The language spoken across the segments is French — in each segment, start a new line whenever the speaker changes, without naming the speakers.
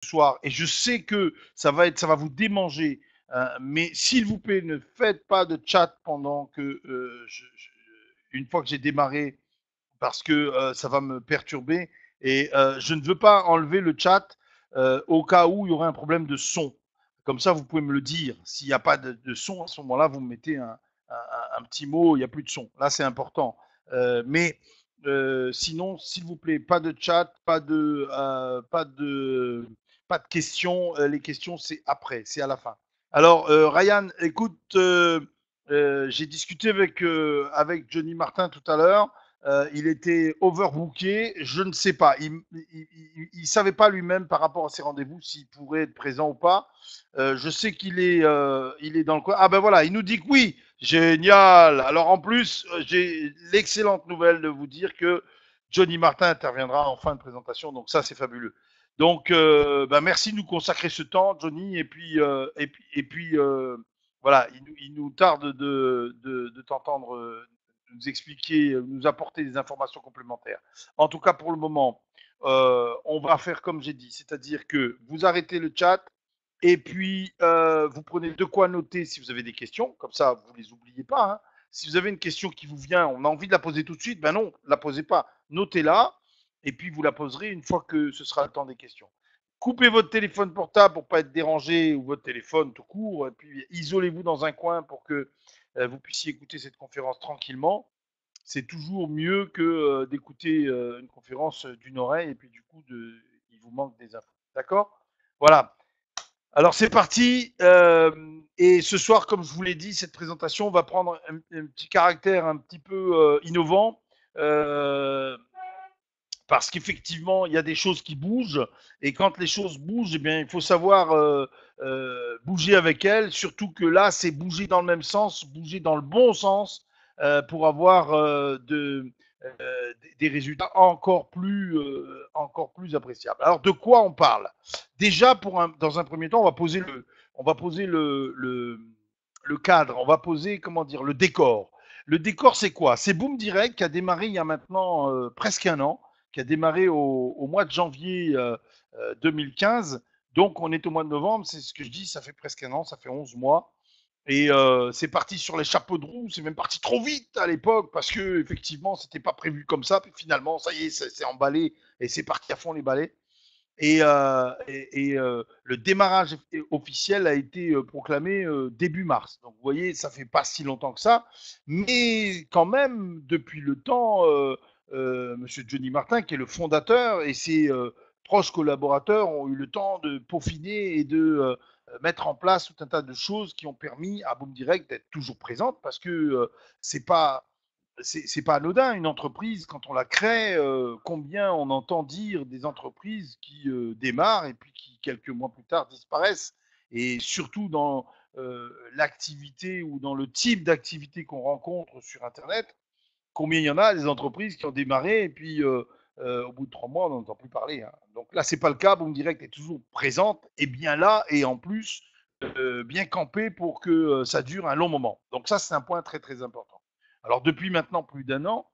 soir, et je sais que ça va vous démanger, mais s'il vous plaît, ne faites pas de chat pendant que une fois que j'ai démarré, parce que ça va me perturber, et je ne veux pas enlever le chat au cas où il y aurait un problème de son. Comme ça, vous pouvez me le dire. S'il n'y a pas de son, à ce moment-là, vous me mettez un petit mot, il n'y a plus de son. Là, c'est important. Mais sinon, s'il vous plaît, pas de chat, pas de questions. Les questions, c'est après, c'est à la fin. Alors, Ryan, écoute, j'ai discuté avec Johnny Martin tout à l'heure. Il était overbooké, je ne sais pas. Il savait pas lui-même par rapport à ses rendez-vous s'il pourrait être présent ou pas. Je sais il est dans le coin. Ah ben voilà, il nous dit que oui. Génial. Alors en plus, j'ai l'excellente nouvelle de vous dire que Johnny Martin interviendra en fin de présentation. Donc ça, c'est fabuleux. Donc, ben merci de nous consacrer ce temps, Johnny. Voilà, il nous tarde de t'entendre nous expliquer, nous apporter des informations complémentaires. En tout cas, pour le moment, on va faire comme j'ai dit, c'est-à-dire que vous arrêtez le chat et puis vous prenez de quoi noter si vous avez des questions, comme ça vous les oubliez pas. Hein. Si vous avez une question qui vous vient, on a envie de la poser tout de suite, ben non, la posez pas, notez-la et puis vous la poserez une fois que ce sera le temps des questions. Coupez votre téléphone portable pour pas être dérangé ou votre téléphone tout court, et puis isolez-vous dans un coin pour que vous puissiez écouter cette conférence tranquillement. C'est toujours mieux que d'écouter une conférence d'une oreille et puis du coup, il vous manque des infos. D'accord. Voilà. Alors c'est parti. Et ce soir, comme je vous l'ai dit, cette présentation va prendre un petit caractère un petit peu innovant. Parce qu'effectivement, il y a des choses qui bougent, et quand les choses bougent, eh bien, il faut savoir bouger avec elles, surtout que là, c'est bouger dans le même sens, bouger dans le bon sens, pour avoir des résultats encore plus appréciables. Alors, de quoi on parle? Déjà, dans un premier temps, on va poser le cadre, on va poser, comment dire, le décor. Le décor, c'est quoi? C'est Boom Direct qui a démarré il y a maintenant presque un an, qui a démarré au mois de janvier 2015. Donc, on est au mois de novembre, c'est ce que je dis, ça fait presque un an, ça fait 11 mois. Et c'est parti sur les chapeaux de roue, c'est même parti trop vite à l'époque, parce que effectivement, c'était pas prévu comme ça. Puis finalement, ça y est, c'est emballé et c'est parti à fond les balais. Le démarrage officiel a été proclamé début mars. Donc vous voyez, ça fait pas si longtemps que ça, mais quand même, depuis le temps, Monsieur Johnny Martin, qui est le fondateur, et ses proches collaborateurs ont eu le temps de peaufiner et de mettre en place tout un tas de choses qui ont permis à Boom Direct d'être toujours présente, parce que c'est pas c'est pas anodin une entreprise quand on la crée. Combien on entend dire des entreprises qui démarrent et puis qui quelques mois plus tard disparaissent, et surtout dans l'activité ou dans le type d'activité qu'on rencontre sur Internet. Combien il y en a des entreprises qui ont démarré et puis au bout de 3 mois on n'en entend plus parler. Hein. Donc là c'est pas le cas. Boom Direct est toujours présente et bien là, et en plus bien campée pour que ça dure un long moment. Donc ça c'est un point très très important. Alors depuis maintenant plus d'un an,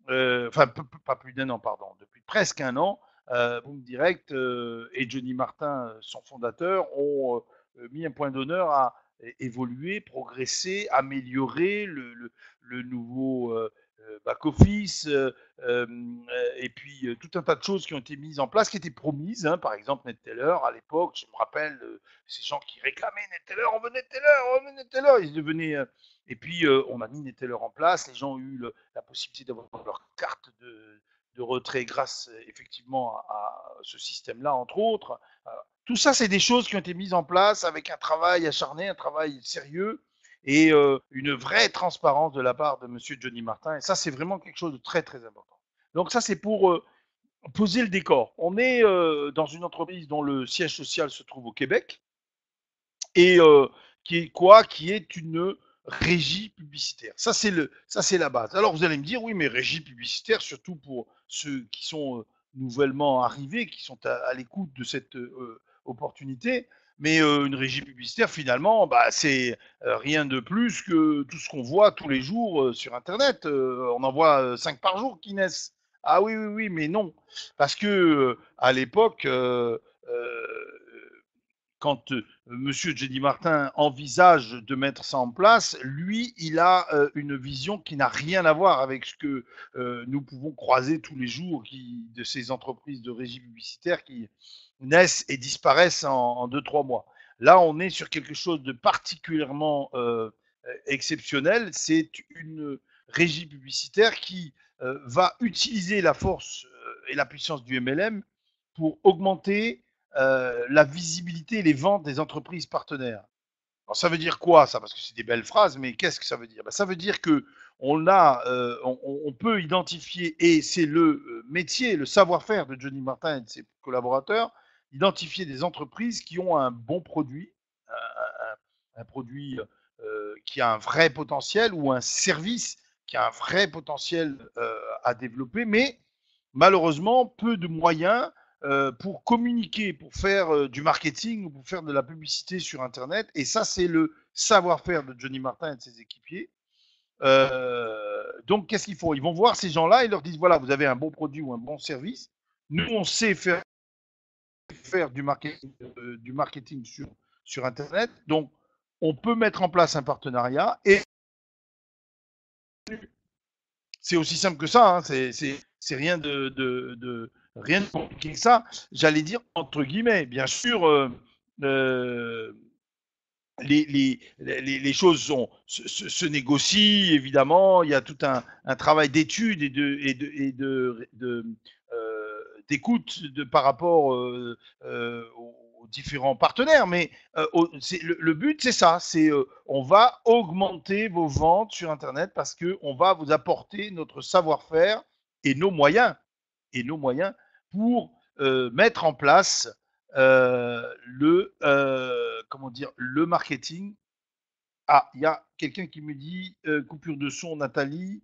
enfin pas plus d'un an, pardon, depuis presque un an, Boom Direct et Johnny Martin, son fondateur, ont mis un point d'honneur à évoluer, progresser, améliorer le nouveau back-office, et puis tout un tas de choses qui ont été mises en place, qui étaient promises. Hein, par exemple, NetTeller, à l'époque, je me rappelle ces gens qui réclamaient NetTeller, on veut NetTeller, on veut NetTeller. Ils devenaient. Et puis, on a mis NetTeller en place. Les gens ont eu la possibilité d'avoir leur carte de retrait grâce effectivement à ce système-là, entre autres. Tout ça, c'est des choses qui ont été mises en place avec un travail acharné, un travail sérieux, et une vraie transparence de la part de Monsieur Johnny Martin. Et ça, c'est vraiment quelque chose de très très important. Donc ça, c'est pour poser le décor. On est dans une entreprise dont le siège social se trouve au Québec, et qui est une régie publicitaire. Ça c'est la base. Alors vous allez me dire, oui, mais régie publicitaire, surtout pour ceux qui sont nouvellement arrivés, qui sont à l'écoute de cette opportunité. Mais une régie publicitaire, finalement, bah, c'est rien de plus que tout ce qu'on voit tous les jours sur Internet. On en voit 5 par jour qui naissent. Ah oui, oui, oui, mais non. Parce que à l'époque, quand Monsieur Jenny Martin envisage de mettre ça en place, lui, il a une vision qui n'a rien à voir avec ce que nous pouvons croiser tous les jours de ces entreprises de régie publicitaire qui naissent et disparaissent en 2-3 mois. Là, on est sur quelque chose de particulièrement exceptionnel. C'est une régie publicitaire qui va utiliser la force et la puissance du MLM pour augmenter la visibilité et les ventes des entreprises partenaires. Alors ça veut dire quoi ça? Parce que c'est des belles phrases, mais qu'est-ce que ça veut dire? Ça veut dire que on peut identifier, et c'est le métier, le savoir-faire de Jenny Martin et de ses collaborateurs, identifier des entreprises qui ont un bon produit, un produit qui a un vrai potentiel, ou un service qui a un vrai potentiel à développer, mais malheureusement peu de moyens pour communiquer, pour faire du marketing ou pour faire de la publicité sur Internet. Et ça, c'est le savoir-faire de Jenny Martin et de ses équipiers. Donc, qu'est-ce qu'ils font? Ils vont voir ces gens-là et leur disent, voilà, vous avez un bon produit ou un bon service. Nous, on sait faire du marketing sur Internet. Donc, on peut mettre en place un partenariat. Et c'est aussi simple que ça. Hein. C'est rien rien de compliqué que ça. J'allais dire entre guillemets. Bien sûr, les choses se négocient, évidemment. Il y a tout un travail d'étude d'écoute par rapport aux différents partenaires. Mais le but, c'est ça. On va augmenter vos ventes sur Internet parce qu'on va vous apporter notre savoir-faire et nos moyens pour mettre en place le marketing. Ah, il y a quelqu'un qui me dit coupure de son, Nathalie.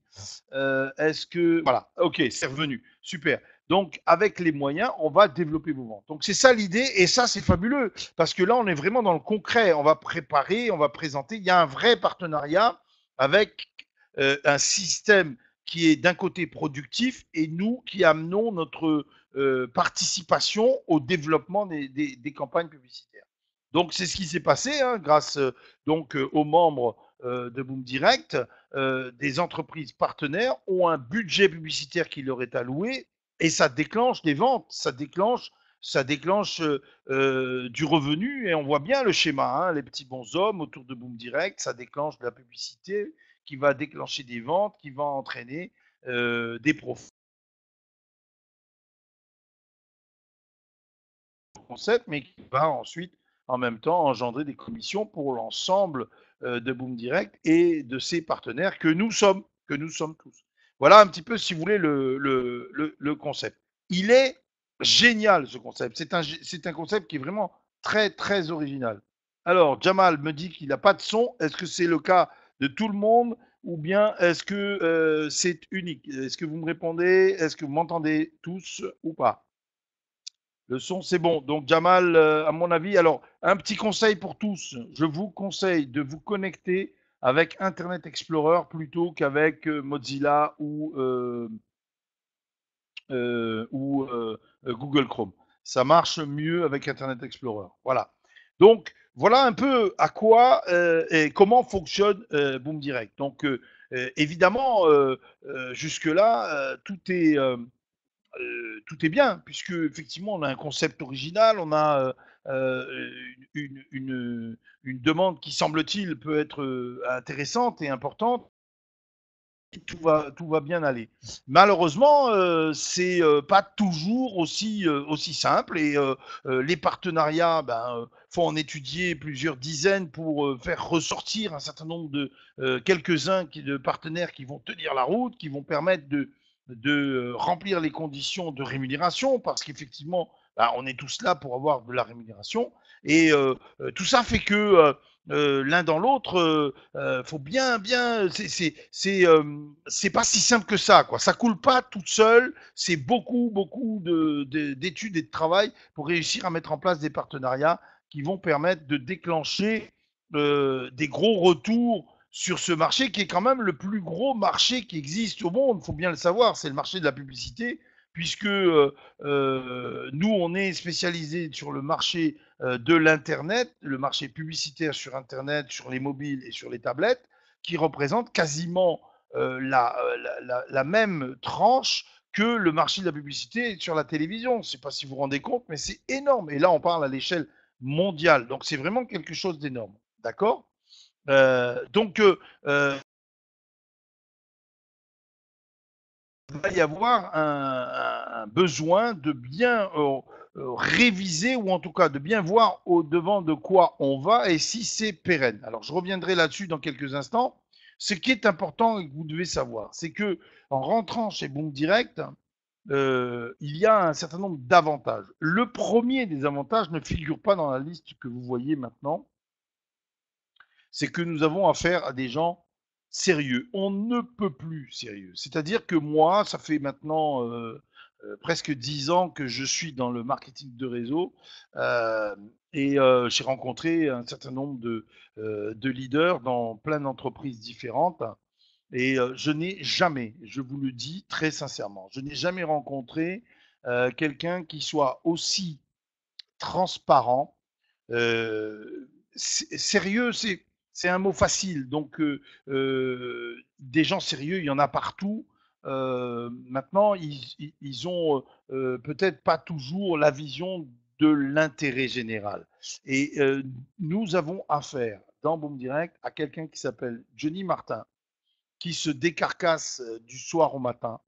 Est-ce que voilà, ok, c'est revenu, super. Donc avec les moyens, on va développer vos ventes. Donc c'est ça l'idée, et ça c'est fabuleux parce que là on est vraiment dans le concret. On va préparer, on va présenter. Il y a un vrai partenariat avec un système qui est d'un côté productif et nous qui amenons notre participation au développement des campagnes publicitaires. Donc c'est ce qui s'est passé hein, grâce aux membres de Boom Direct. Des entreprises partenaires ont un budget publicitaire qui leur est alloué et ça déclenche des ventes, ça déclenche du revenu, et on voit bien le schéma, hein, les petits bonshommes autour de Boom Direct, ça déclenche de la publicité qui va déclencher des ventes, qui va entraîner des profits. Concept, mais qui va ensuite en même temps engendrer des commissions pour l'ensemble de Boom Direct et de ses partenaires que nous sommes tous. Voilà un petit peu, si vous voulez, le concept. Il est génial ce concept. C'est un concept qui est vraiment très très original. Alors, Jamal me dit qu'il n'a pas de son. Est-ce que c'est le cas de tout le monde ou bien est-ce que c'est unique? Est-ce que vous me répondez? Est-ce que vous m'entendez tous ou pas? Le son, c'est bon. Donc, Jamal, à mon avis, alors, un petit conseil pour tous. Je vous conseille de vous connecter avec Internet Explorer plutôt qu'avec Mozilla ou Google Chrome. Ça marche mieux avec Internet Explorer. Voilà. Donc, voilà un peu à quoi et comment fonctionne Boom Direct. Donc, évidemment, jusque-là, tout est bien, puisque effectivement on a un concept original, on a une demande qui semble-t-il peut être intéressante et importante. Tout va bien aller. Malheureusement, c'est pas toujours aussi simple, et les partenariats, faut en étudier plusieurs dizaines pour faire ressortir un certain nombre de quelques-uns de partenaires qui vont tenir la route, qui vont permettre de remplir les conditions de rémunération, parce qu'effectivement, on est tous là pour avoir de la rémunération, et tout ça fait que l'un dans l'autre, faut bien, c'est pas si simple que ça, quoi. Ça coule pas toute seule. C'est beaucoup d'études et de travail pour réussir à mettre en place des partenariats qui vont permettre de déclencher des gros retours sur ce marché qui est quand même le plus gros marché qui existe au monde. Faut bien le savoir, c'est le marché de la publicité. puisque nous, on est spécialisé sur le marché de l'Internet, le marché publicitaire sur Internet, sur les mobiles et sur les tablettes, qui représente quasiment la même tranche que le marché de la publicité sur la télévision. Je ne sais pas si vous vous rendez compte, mais c'est énorme. Et là, on parle à l'échelle mondiale. Donc, c'est vraiment quelque chose d'énorme. D'accord. Donc, il va y avoir un besoin de bien réviser ou en tout cas de bien voir au devant de quoi on va et si c'est pérenne. Alors je reviendrai là-dessus dans quelques instants. Ce qui est important et que vous devez savoir, c'est que en rentrant chez Boom Direct, il y a un certain nombre d'avantages. Le premier des avantages ne figure pas dans la liste que vous voyez maintenant, c'est que nous avons affaire à des gens sérieux. On ne peut plus sérieux. C'est-à-dire que moi, ça fait maintenant presque 10 ans que je suis dans le marketing de réseau euh, et j'ai rencontré un certain nombre de leaders dans plein d'entreprises différentes. Et je n'ai jamais, je vous le dis très sincèrement, je n'ai jamais rencontré quelqu'un qui soit aussi transparent, sérieux, c'est un mot facile. Donc, des gens sérieux, il y en a partout. Maintenant, ils ont peut-être pas toujours la vision de l'intérêt général. Et nous avons affaire dans Boom Direct à quelqu'un qui s'appelle Johnny Martin, qui se décarcasse du soir au matin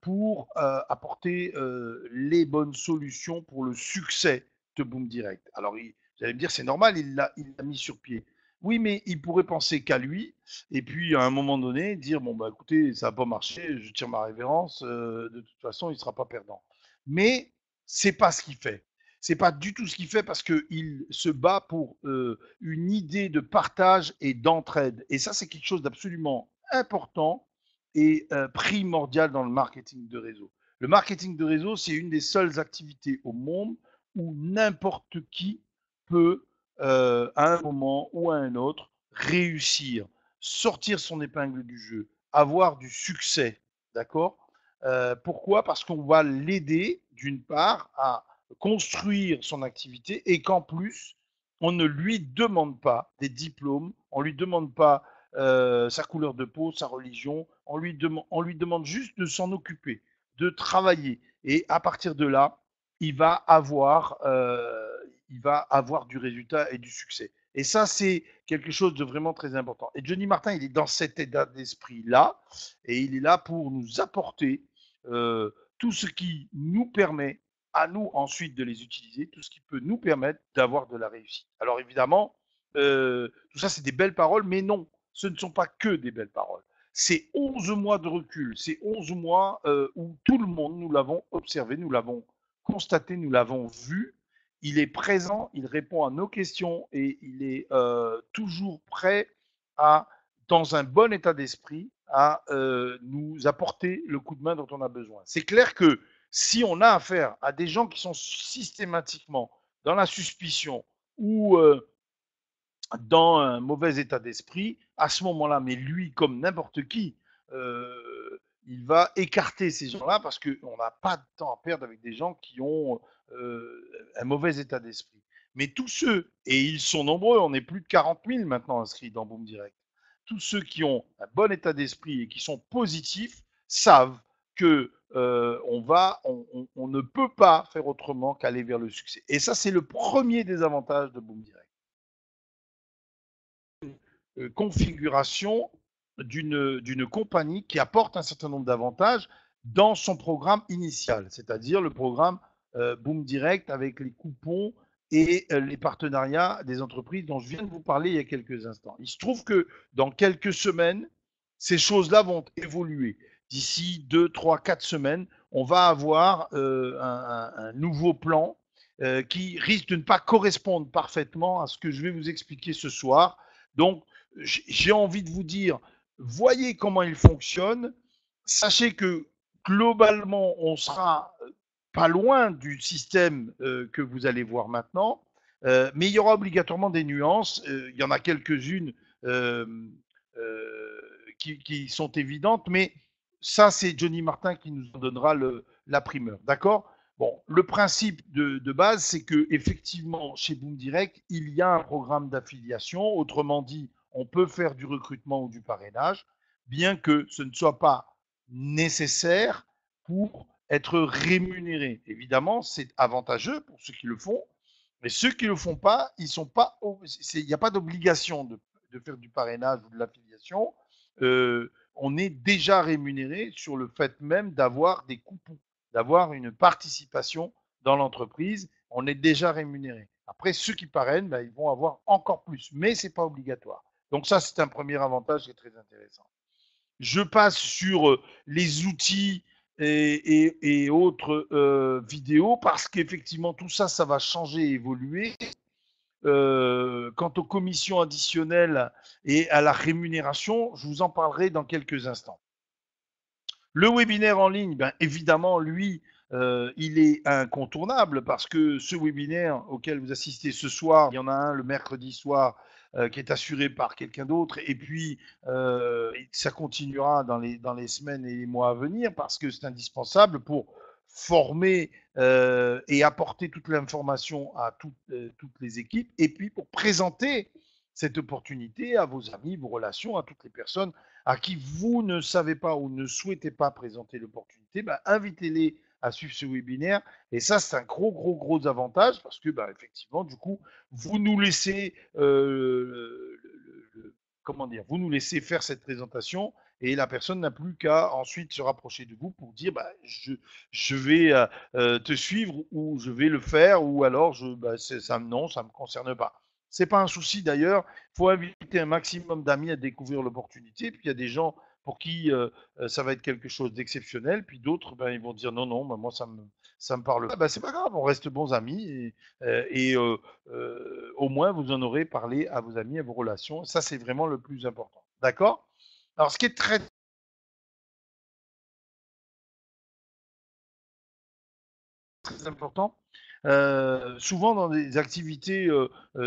pour apporter les bonnes solutions pour le succès de Boom Direct. Alors, vous allez me dire, c'est normal, il l'a mis sur pied. Oui, mais il pourrait penser qu'à lui, et puis à un moment donné, dire, bon, bah écoutez, ça n'a pas marché, je tire ma révérence, de toute façon, il ne sera pas perdant. Mais c'est pas ce qu'il fait. C'est pas du tout ce qu'il fait parce qu'il se bat pour une idée de partage et d'entraide. Et ça, c'est quelque chose d'absolument important et primordial dans le marketing de réseau. Le marketing de réseau, c'est une des seules activités au monde où n'importe qui peut, à un moment ou à un autre, réussir, sortir son épingle du jeu, avoir du succès. D'accord. Pourquoi? Parce qu'on va l'aider, d'une part, à construire son activité et qu'en plus, on ne lui demande pas des diplômes, on ne lui demande pas sa couleur de peau, sa religion. On lui demande juste de s'en occuper, de travailler. Et à partir de là, il va avoir, il va avoir du résultat et du succès. Et ça, c'est quelque chose de vraiment très important. Et Johnny Martin, il est dans cet état d'esprit-là, et il est là pour nous apporter tout ce qui nous permet à nous ensuite de les utiliser, tout ce qui peut nous permettre d'avoir de la réussite. Alors évidemment, tout ça, c'est des belles paroles, mais non, ce ne sont pas que des belles paroles. C'est 11 mois de recul, c'est 11 mois où tout le monde, nous l'avons observé, nous l'avons constaté, nous l'avons vu. Il est présent, il répond à nos questions et il est toujours prêt à, dans un bon état d'esprit, à nous apporter le coup de main dont on a besoin. C'est clair que si on a affaire à des gens qui sont systématiquement dans la suspicion ou dans un mauvais état d'esprit, à ce moment-là, mais lui, comme n'importe qui, il va écarter ces gens-là parce qu'on n'a pas de temps à perdre avec des gens qui ont un mauvais état d'esprit. Mais tous ceux, et ils sont nombreux, on est plus de 40 000 maintenant inscrits dans Boom Direct, tous ceux qui ont un bon état d'esprit et qui sont positifs savent que on ne peut pas faire autrement qu'aller vers le succès. Et ça, c'est le premier des avantages de Boom Direct. Configuration d'une compagnie qui apporte un certain nombre d'avantages dans son programme initial, c'est-à-dire le programme Boom Direct avec les coupons et les partenariats des entreprises dont je viens de vous parler il y a quelques instants. Il se trouve que dans quelques semaines, ces choses-là vont évoluer. D'ici 2, 3, 4 semaines, on va avoir un nouveau plan qui risque de ne pas correspondre parfaitement à ce que je vais vous expliquer ce soir. Donc, j'ai envie de vous dire, voyez comment il fonctionne. Sachez que globalement, on sera pas loin du système que vous allez voir maintenant, mais il y aura obligatoirement des nuances. Il y en a quelques-unes euh, qui sont évidentes, mais ça, c'est Johnny Martin qui nous en donnera la primeur. D'accord? Bon, le principe de base, c'est que effectivement, chez Boom Direct, il y a un programme d'affiliation. Autrement dit, on peut faire du recrutement ou du parrainage, bien que ce ne soit pas nécessaire pour être rémunéré. Évidemment, c'est avantageux pour ceux qui le font, mais ceux qui ne le font pas, ils sont pas, il n'y a pas d'obligation de faire du parrainage ou de l'affiliation. On est déjà rémunéré sur le fait même d'avoir des coupons, d'avoir une participation dans l'entreprise. On est déjà rémunéré. Après, ceux qui parrainent, ben, ils vont avoir encore plus, mais ce n'est pas obligatoire. Donc ça, c'est un premier avantage qui est très intéressant. Je passe sur les outils et autres vidéos parce qu'effectivement, tout ça, ça va changer et évoluer. Quant aux commissions additionnelles et à la rémunération, je vous en parlerai dans quelques instants. Le webinaire en ligne, ben, évidemment, lui, il est incontournable parce que ce webinaire auquel vous assistez ce soir, il y en a un le mercredi soir qui est assuré par quelqu'un d'autre et puis ça continuera dans les semaines et les mois à venir parce que c'est indispensable pour former et apporter toute l'information à toutes les équipes et puis pour présenter cette opportunité à vos amis, vos relations, à toutes les personnes à qui vous ne savez pas ou ne souhaitez pas présenter l'opportunité, bah, invitez-les à suivre ce webinaire. Et ça, c'est un gros avantage parce que, bah, effectivement, du coup, vous nous laissez, comment dire, vous nous laissez faire cette présentation et la personne n'a plus qu'à ensuite se rapprocher de vous pour dire, bah, je vais te suivre ou je vais le faire ou alors non, ça me concerne pas. C'est pas un souci d'ailleurs. Il faut inviter un maximum d'amis à découvrir l'opportunité. Puis il y a des gens pour qui ça va être quelque chose d'exceptionnel. Puis d'autres, ben, ils vont dire non, non, ben, moi ça me parle pas. Ben, c'est pas grave, on reste bons amis et au moins vous en aurez parlé à vos amis, à vos relations. Ça, c'est vraiment le plus important. D'accord? Alors, ce qui est très très important. Souvent dans des activités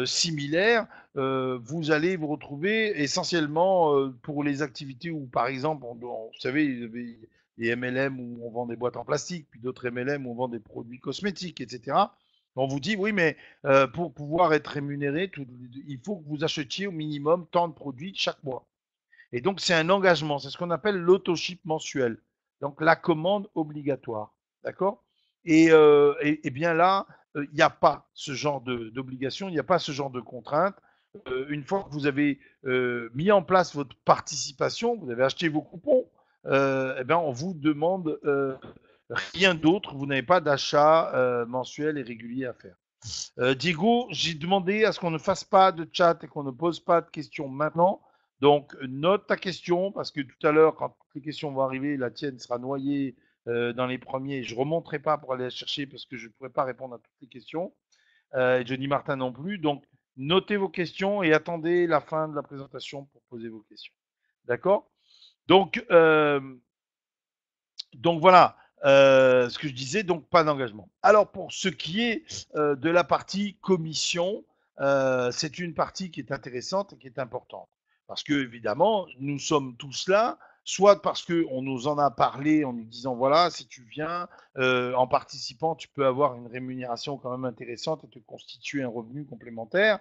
similaires, vous allez vous retrouver essentiellement pour les activités où, par exemple, vous savez, il y avait les MLM où on vend des boîtes en plastique, puis d'autres MLM où on vend des produits cosmétiques, etc. On vous dit, oui, mais pour pouvoir être rémunéré, il faut que vous achetiez au minimum tant de produits chaque mois. Et donc, c'est un engagement. C'est ce qu'on appelle l'autoship mensuel. Donc, la commande obligatoire. D'accord et bien là, il n'y a pas ce genre d'obligation, il n'y a pas ce genre de contrainte. Une fois que vous avez mis en place votre participation, vous avez acheté vos coupons, eh bien, on vous demande rien d'autre. Vous n'avez pas d'achat mensuel et régulier à faire. Diego, j'ai demandé à ce qu'on ne fasse pas de chat et qu'on ne pose pas de questions maintenant. Donc, note ta question parce que tout à l'heure, quand toutes les questions vont arriver, la tienne sera noyée dans les premiers. Je ne remonterai pas pour aller la chercher parce que je ne pourrai pas répondre à toutes les questions. Et Johnny Martin non plus. Donc, notez vos questions et attendez la fin de la présentation pour poser vos questions. D'accord donc voilà ce que je disais, donc pas d'engagement. Alors pour ce qui est de la partie commission, c'est une partie qui est intéressante et qui est importante. Parce que évidemment, nous sommes tous là, soit parce qu'on nous en a parlé en nous disant voilà, si tu viens en participant, tu peux avoir une rémunération quand même intéressante et te constituer un revenu complémentaire.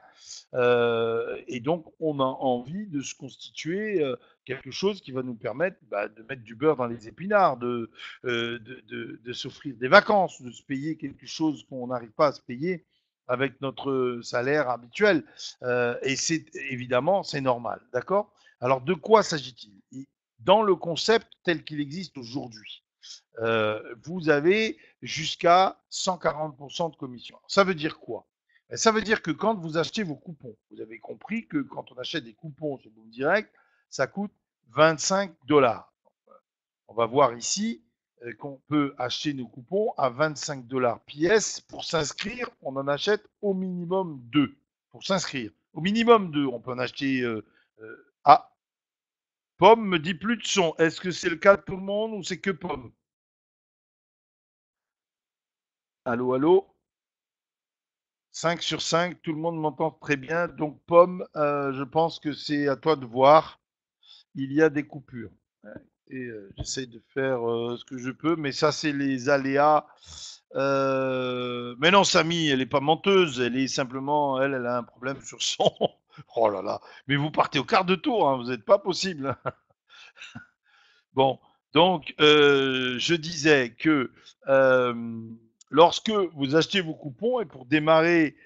Et donc, on a envie de se constituer quelque chose qui va nous permettre de mettre du beurre dans les épinards, de s'offrir des vacances, de se payer quelque chose qu'on n'arrive pas à se payer avec notre salaire habituel. Et c'est évidemment, c'est normal. D'accord? Alors, de quoi s'agit-il? Dans le concept tel qu'il existe aujourd'hui, vous avez jusqu'à 140% de commission. Ça veut dire quoi? Ça veut dire que quand vous achetez vos coupons, vous avez compris que quand on achète des coupons sur Boom Direct, ça coûte 25 $. On va voir ici qu'on peut acheter nos coupons à 25 $ pièce. Pour s'inscrire, on en achète au minimum 2. Pour s'inscrire, au minimum 2. On peut en acheter. Ah, Pomme me dit plus de son. Est-ce que c'est le cas de tout le monde ou c'est que Pomme? Allô, allô? 5 sur 5, tout le monde m'entend très bien. Donc, Pomme, je pense que c'est à toi de voir. Il y a des coupures. Et j'essaye de faire ce que je peux, mais ça, c'est les aléas. Mais non, Samy, elle n'est pas menteuse, elle est simplement, elle a un problème sur son. Oh là là, mais vous partez au quart de tour, hein, vous n'êtes pas possible. Bon, donc je disais que lorsque vous achetez vos coupons, et pour démarrer,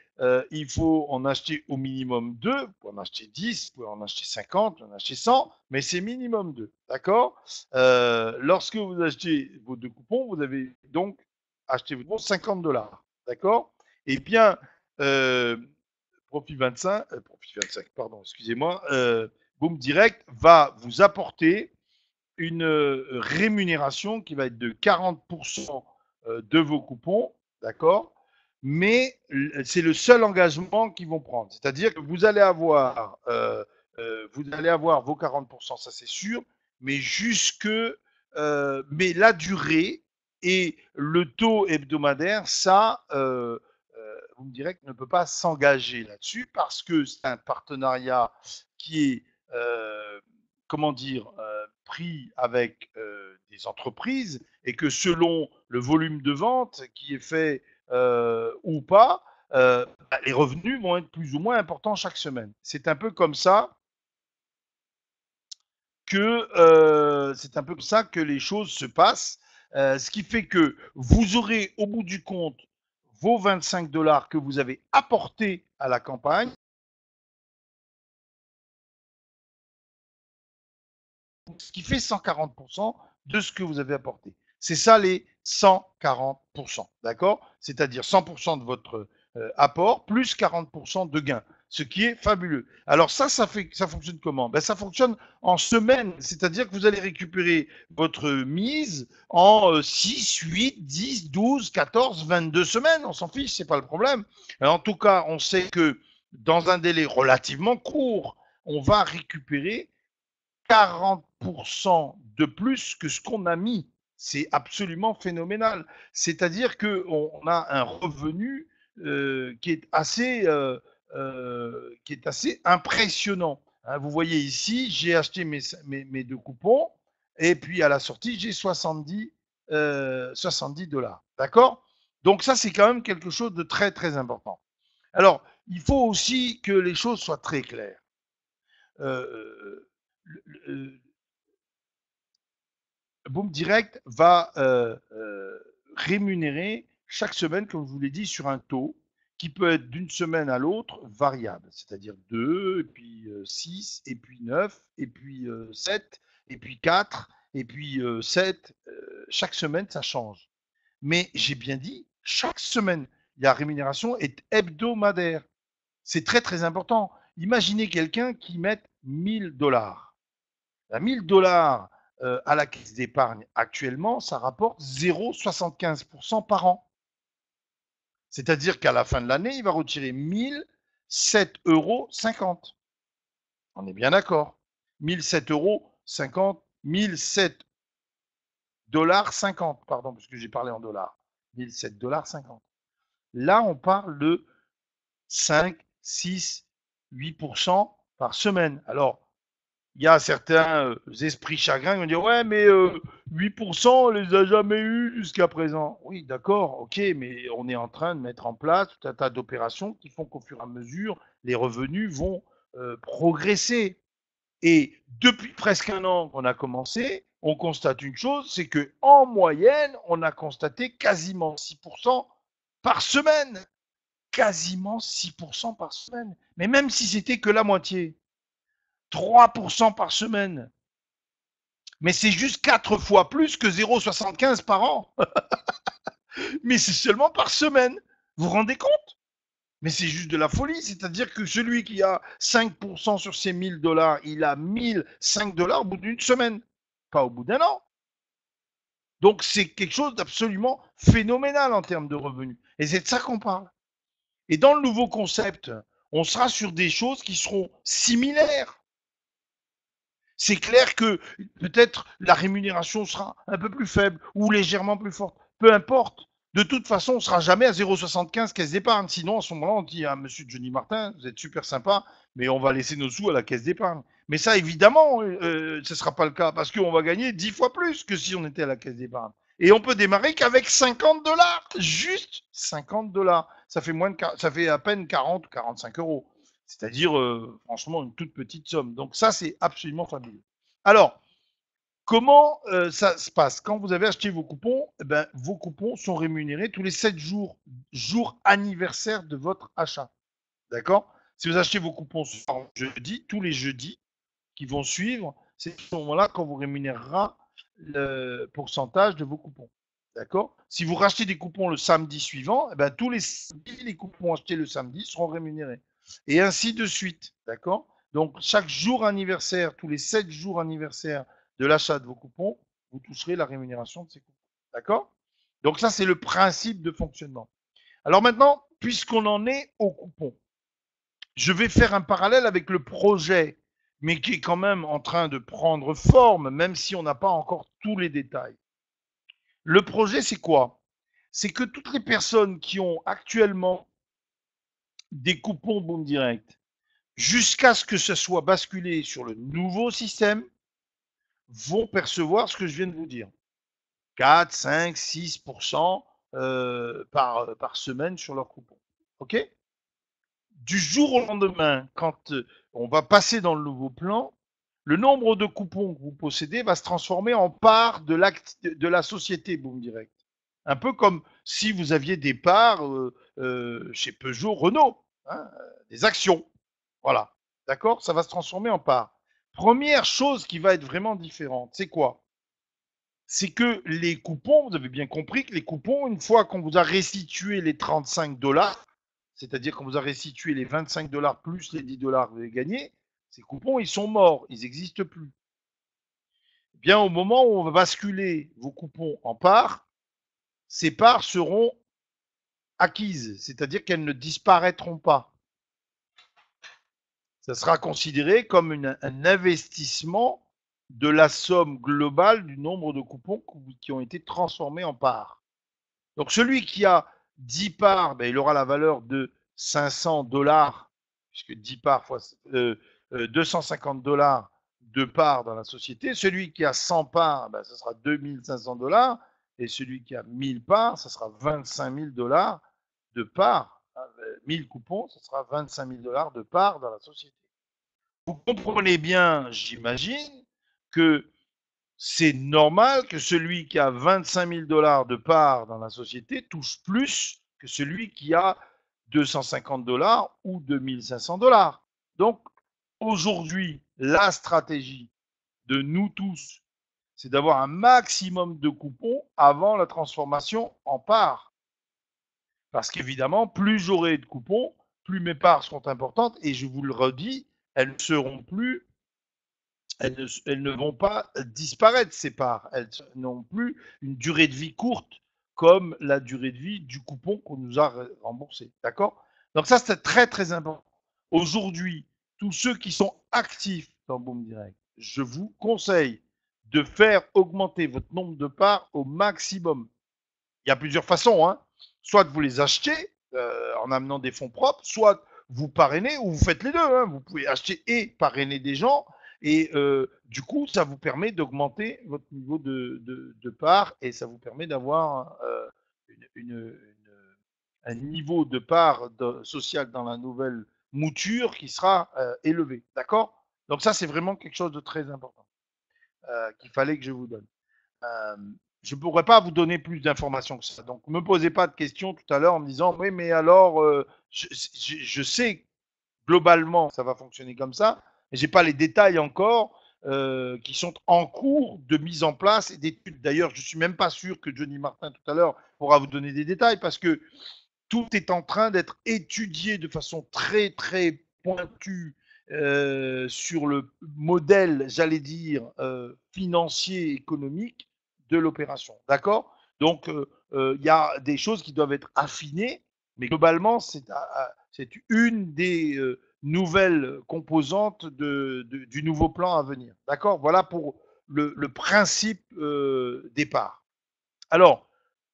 il faut en acheter au minimum 2, vous pouvez en acheter 10, vous pouvez en acheter 50, vous pouvez en acheter 100, mais c'est minimum 2, d'accord. Lorsque vous achetez vos 2 coupons, vous avez donc acheté vos coupons 50 $, d'accord. Et bien, euh, Profit 25, pardon, excusez-moi, Boom Direct va vous apporter une rémunération qui va être de 40% de vos coupons, d'accord. Mais c'est le seul engagement qu'ils vont prendre. C'est-à-dire que vous allez avoir vos 40%, ça c'est sûr, mais mais la durée et le taux hebdomadaire, ça, vous me direz que ne peut pas s'engager là-dessus parce que c'est un partenariat qui est, comment dire, pris avec des entreprises et que selon le volume de vente qui est fait ou pas, les revenus vont être plus ou moins importants chaque semaine. C'est un peu comme ça que les choses se passent. Ce qui fait que vous aurez au bout du compte vos 25 $ que vous avez apportés à la campagne, ce qui fait 140% de ce que vous avez apporté. C'est ça les 140%, d'accord. C'est-à-dire 100% de votre apport plus 40% de gain, ce qui est fabuleux. Alors ça fonctionne comment? Ça fonctionne en semaine, c'est-à-dire que vous allez récupérer votre mise en 6, 8, 10, 12, 14, 22 semaines, on s'en fiche, c'est pas le problème. En tout cas, on sait que dans un délai relativement court, on va récupérer 40% de plus que ce qu'on a mis. C'est absolument phénoménal. C'est-à-dire qu'on a un revenu qui est assez impressionnant. Hein, vous voyez ici, j'ai acheté mes 2 coupons et puis à la sortie, j'ai 70 $. D'accord. Donc ça, c'est quand même quelque chose de très, très important. Alors, il faut aussi que les choses soient très claires. Euh, le, Boom Direct va rémunérer chaque semaine, comme je vous l'ai dit, sur un taux qui peut être d'une semaine à l'autre variable, c'est-à-dire 2, et puis 6, et puis 9, et puis 7, et puis 4, et puis 7. Chaque semaine, ça change. Mais j'ai bien dit, chaque semaine, la rémunération est hebdomadaire. C'est très très important. Imaginez quelqu'un qui met 1000 $. À 1000 $ à la caisse d'épargne actuellement, ça rapporte 0,75% par an. C'est-à-dire qu'à la fin de l'année, il va retirer 1007,50 €. On est bien d'accord. 1007,50 €, 1007,50 $, pardon, puisque j'ai parlé en dollars. 1007,50 $. Là, on parle de 5, 6, 8% par semaine. Alors, il y a certains esprits chagrins qui vont dire ouais mais 8% on les a jamais eu jusqu'à présent. Oui d'accord, ok, mais on est en train de mettre en place tout un tas d'opérations qui font qu'au fur et à mesure les revenus vont progresser. Et depuis presque un an qu'on a commencé, on constate une chose, c'est que en moyenne on a constaté quasiment 6% par semaine, quasiment 6% par semaine. Mais même si c'était que la moitié, 3% par semaine. Mais c'est juste 4 fois plus que 0,75 par an. Mais c'est seulement par semaine. Vous vous rendez compte? Mais c'est juste de la folie. C'est-à-dire que celui qui a 5% sur ses 1000 $, il a 1005 $ au bout d'une semaine, pas au bout d'un an. Donc c'est quelque chose d'absolument phénoménal en termes de revenus. Et c'est de ça qu'on parle. Et dans le nouveau concept, on sera sur des choses qui seront similaires. C'est clair que peut-être la rémunération sera un peu plus faible ou légèrement plus forte. Peu importe. De toute façon, on ne sera jamais à 0,75 caisse d'épargne. Sinon, à ce moment-là, on dit à monsieur Johnny Martin, vous êtes super sympa, mais on va laisser nos sous à la caisse d'épargne. Mais ça, évidemment, ce ne sera pas le cas parce qu'on va gagner 10 fois plus que si on était à la caisse d'épargne. Et on peut démarrer qu'avec 50 $, juste 50 $. Ça fait à peine 40 ou 45 euros. C'est-à-dire, franchement, une toute petite somme. Donc ça, c'est absolument fabuleux. Alors, comment ça se passe? Quand vous avez acheté vos coupons, eh ben, vos coupons sont rémunérés tous les 7 jours, jour anniversaire de votre achat. D'accord? Si vous achetez vos coupons jeudi, tous les jeudis qui vont suivre, c'est à ce moment-là qu'on vous rémunérera le pourcentage de vos coupons. D'accord? Si vous rachetez des coupons le samedi suivant, eh ben, tous les coupons achetés le samedi seront rémunérés. Et ainsi de suite. D'accord? Donc, chaque jour anniversaire, tous les 7 jours anniversaires de l'achat de vos coupons, vous toucherez la rémunération de ces coupons. D'accord? Donc, ça, c'est le principe de fonctionnement. Alors maintenant, puisqu'on en est au coupon, je vais faire un parallèle avec le projet, mais qui est quand même en train de prendre forme, même si on n'a pas encore tous les détails. Le projet, c'est quoi? C'est que toutes les personnes qui ont actuellement des coupons Boom Direct, jusqu'à ce que ce soit basculé sur le nouveau système, vont percevoir ce que je viens de vous dire. 4, 5, 6% par semaine sur leur coupon. OK? Du jour au lendemain, quand on va passer dans le nouveau plan, le nombre de coupons que vous possédez va se transformer en part de la société Boom Direct. Un peu comme si vous aviez des parts chez Peugeot, Renault, hein, des actions. Voilà. D'accord? Ça va se transformer en parts. Première chose qui va être vraiment différente, c'est quoi? C'est que les coupons, vous avez bien compris que les coupons, une fois qu'on vous a restitué les 35 $, c'est-à-dire qu'on vous a restitué les 25 $ plus les 10 $ que vous avez gagnés, ces coupons, ils sont morts, ils n'existent plus. Bien, au moment où on va basculer vos coupons en parts, ces parts seront acquises, c'est-à-dire qu'elles ne disparaîtront pas. Ça sera considéré comme un investissement de la somme globale du nombre de coupons qui ont été transformés en parts. Donc celui qui a 10 parts, ben, il aura la valeur de 500 $, puisque 10 parts fois 250 $ de parts dans la société. Celui qui a 100 parts, ben, ce sera 2500 $. Et celui qui a 1000 parts, ce sera 25 000 $ de parts. 1000 coupons, ce sera 25 000 $ de parts dans la société. Vous comprenez bien, j'imagine, que c'est normal que celui qui a 25 000 $ de parts dans la société touche plus que celui qui a 250 $ ou 2500 $. Donc, aujourd'hui, la stratégie de nous tous, c'est d'avoir un maximum de coupons avant la transformation en parts. Parce qu'évidemment, plus j'aurai de coupons, plus mes parts seront importantes et je vous le redis, elles ne seront plus elles ne vont pas disparaître, ces parts. Elles n'ont plus une durée de vie courte comme la durée de vie du coupon qu'on nous a remboursé. D'accord? Donc ça, c'est très, très important. Aujourd'hui, tous ceux qui sont actifs dans Boom Direct, je vous conseille de faire augmenter votre nombre de parts au maximum. Il y a plusieurs façons. Hein. Soit vous les achetez en amenant des fonds propres, soit vous parrainez ou vous faites les deux. Hein. Vous pouvez acheter et parrainer des gens. Et du coup, ça vous permet d'augmenter votre niveau de part et ça vous permet d'avoir un niveau de part social dans la nouvelle mouture qui sera élevé. D'accord? Donc ça, c'est vraiment quelque chose de très important qu'il fallait que je vous donne. Je ne pourrais pas vous donner plus d'informations que ça. Donc, ne me posez pas de questions tout à l'heure en me disant oui, mais alors, je sais globalement ça va fonctionner comme ça, mais je n'ai pas les détails encore qui sont en cours de mise en place et d'études. D'ailleurs, je ne suis même pas sûr que Johnny Martin tout à l'heure pourra vous donner des détails parce que tout est en train d'être étudié de façon très, très pointue sur le modèle, j'allais dire, financier, économique de l'opération. D'accord? Donc, il y a des choses qui doivent être affinées, mais globalement, c'est une des nouvelles composantes du nouveau plan à venir. D'accord? Voilà pour le principe départ. Alors,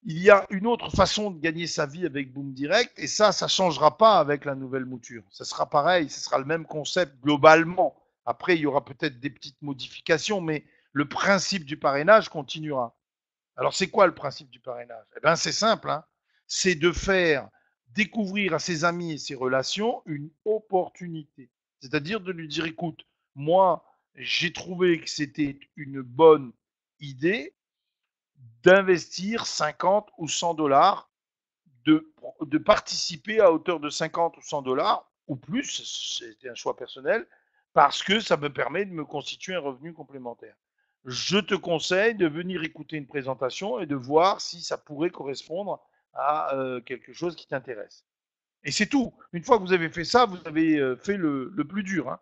il y a une autre façon de gagner sa vie avec Boom Direct, et ça changera pas avec la nouvelle mouture. Ça sera pareil, ce sera le même concept globalement. Après, il y aura peut-être des petites modifications, mais le principe du parrainage continuera. Alors, c'est quoi le principe du parrainage? Eh bien, c'est simple, hein. C'est de faire découvrir à ses amis et ses relations une opportunité. C'est-à-dire de lui dire, écoute, moi, j'ai trouvé que c'était une bonne idée d'investir 50 ou 100 dollars, de participer à hauteur de 50 ou 100 dollars ou plus, c'était un choix personnel, parce que ça me permet de me constituer un revenu complémentaire. Je te conseille de venir écouter une présentation et de voir si ça pourrait correspondre à quelque chose qui t'intéresse. Et c'est tout. Une fois que vous avez fait ça, vous avez fait le plus dur, hein.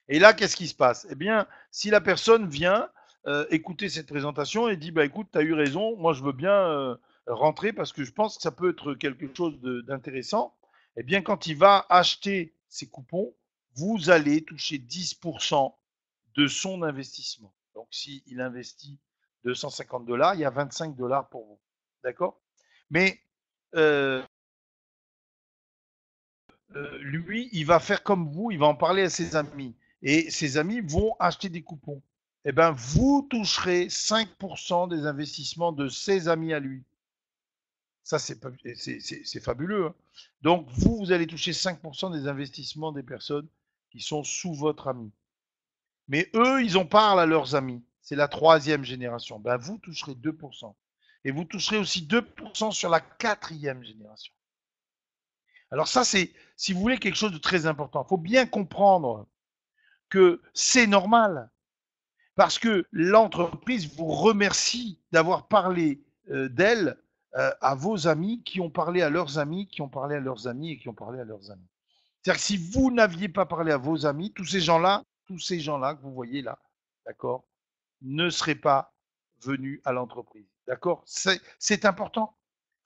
Et là, qu'est-ce qui se passe? Eh bien, si la personne vient écouter cette présentation et dit, bah écoute, tu as eu raison, moi je veux bien rentrer parce que je pense que ça peut être quelque chose d'intéressant, eh bien, quand il va acheter ses coupons, vous allez toucher 10% de son investissement. Donc, s'il investit 250 dollars, il y a 25 dollars pour vous. D'accord? Mais euh, lui, il va faire comme vous, il va en parler à ses amis. Et ses amis vont acheter des coupons. Eh bien, vous toucherez 5% des investissements de ses amis à lui. Ça, c'est fabuleux, hein. Donc, vous allez toucher 5% des investissements des personnes qui sont sous votre ami. Mais eux, ils en parlent à leurs amis. C'est la troisième génération. Ben, vous toucherez 2%. Et vous toucherez aussi 2% sur la quatrième génération. Alors ça, c'est, si vous voulez, quelque chose de très important. Il faut bien comprendre que c'est normal parce que l'entreprise vous remercie d'avoir parlé d'elle à vos amis qui ont parlé à leurs amis, qui ont parlé à leurs amis et qui ont parlé à leurs amis. C'est-à-dire que si vous n'aviez pas parlé à vos amis, tous ces gens-là que vous voyez là, d'accord, ne seraient pas venus à l'entreprise. D'accord? C'est important.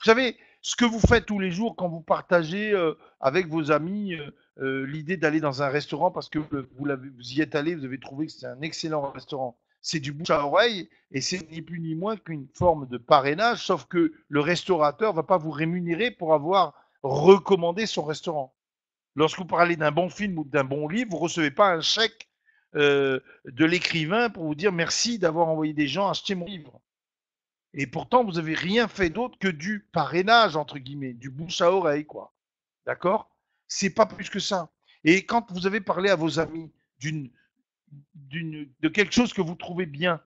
Vous savez, ce que vous faites tous les jours quand vous partagez avec vos amis l'idée d'aller dans un restaurant parce que vous y êtes allé, vous avez trouvé que c'était un excellent restaurant. C'est du bouche à oreille et c'est ni plus ni moins qu'une forme de parrainage, sauf que le restaurateur ne va pas vous rémunérer pour avoir recommandé son restaurant. Lorsque vous parlez d'un bon film ou d'un bon livre, vous ne recevez pas un chèque de l'écrivain pour vous dire merci d'avoir envoyé des gens acheter mon livre. Et pourtant, vous n'avez rien fait d'autre que du parrainage, entre guillemets, du bouche à oreille, quoi. D'accord? C'est pas plus que ça. Et quand vous avez parlé à vos amis de quelque chose que vous trouvez bien,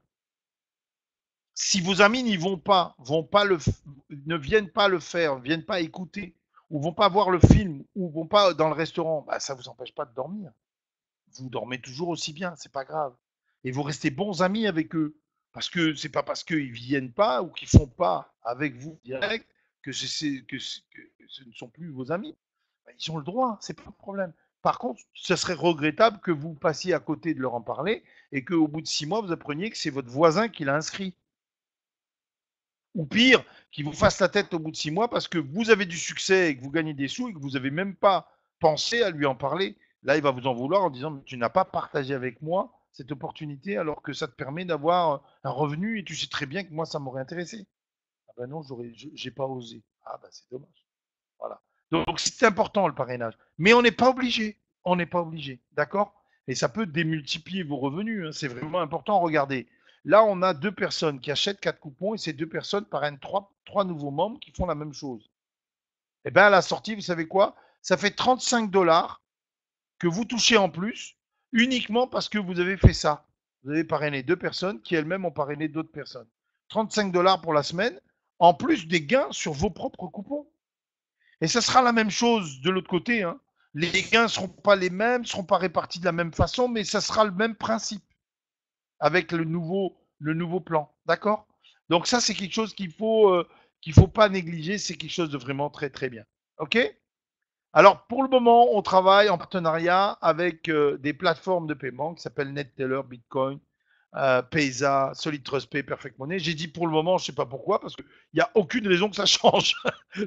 si vos amis n'y vont pas ne viennent pas le faire, ne viennent pas écouter, ou vont pas voir le film, ou vont pas dans le restaurant, bah, ça vous empêche pas de dormir. Vous dormez toujours aussi bien, c'est pas grave. Et vous restez bons amis avec eux. Parce que c'est pas parce qu'ils viennent pas ou qu'ils font pas avec vous direct que ce ne sont plus vos amis. Ils ont le droit, c'est pas un problème. Par contre, ce serait regrettable que vous passiez à côté de leur en parler et qu'au bout de 6 mois, vous appreniez que c'est votre voisin qui l'a inscrit. Ou pire, qu'il vous fasse la tête au bout de 6 mois parce que vous avez du succès et que vous gagnez des sous et que vous n'avez même pas pensé à lui en parler. Là, il va vous en vouloir en disant, tu n'as pas partagé avec moi cette opportunité alors que ça te permet d'avoir un revenu et tu sais très bien que moi, ça m'aurait intéressé. Ah ben non, j'ai pas osé. Ah ben c'est dommage. Voilà. Donc c'est important le parrainage. Mais on n'est pas obligé. On n'est pas obligé. D'accord? Et ça peut démultiplier vos revenus, hein. C'est vraiment important. Regardez. Là, on a 2 personnes qui achètent 4 coupons et ces 2 personnes parrainent trois nouveaux membres qui font la même chose. Et bien à la sortie, vous savez quoi? Ça fait 35 dollars que vous touchez en plus uniquement parce que vous avez fait ça. Vous avez parrainé 2 personnes qui elles-mêmes ont parrainé d'autres personnes. 35 dollars pour la semaine, en plus des gains sur vos propres coupons. Et ce sera la même chose de l'autre côté, hein. Les gains ne seront pas les mêmes, ne seront pas répartis de la même façon, mais ça sera le même principe avec le nouveau plan. D'accord? Donc ça, c'est quelque chose qu'il faut pas négliger. C'est quelque chose de vraiment très, très bien. OK? Alors, pour le moment, on travaille en partenariat avec des plateformes de paiement qui s'appellent NetTeller, Bitcoin, Paysa, Solid Trust Pay, Perfect Money. J'ai dit pour le moment, je ne sais pas pourquoi, parce qu'il n'y a aucune raison que ça change.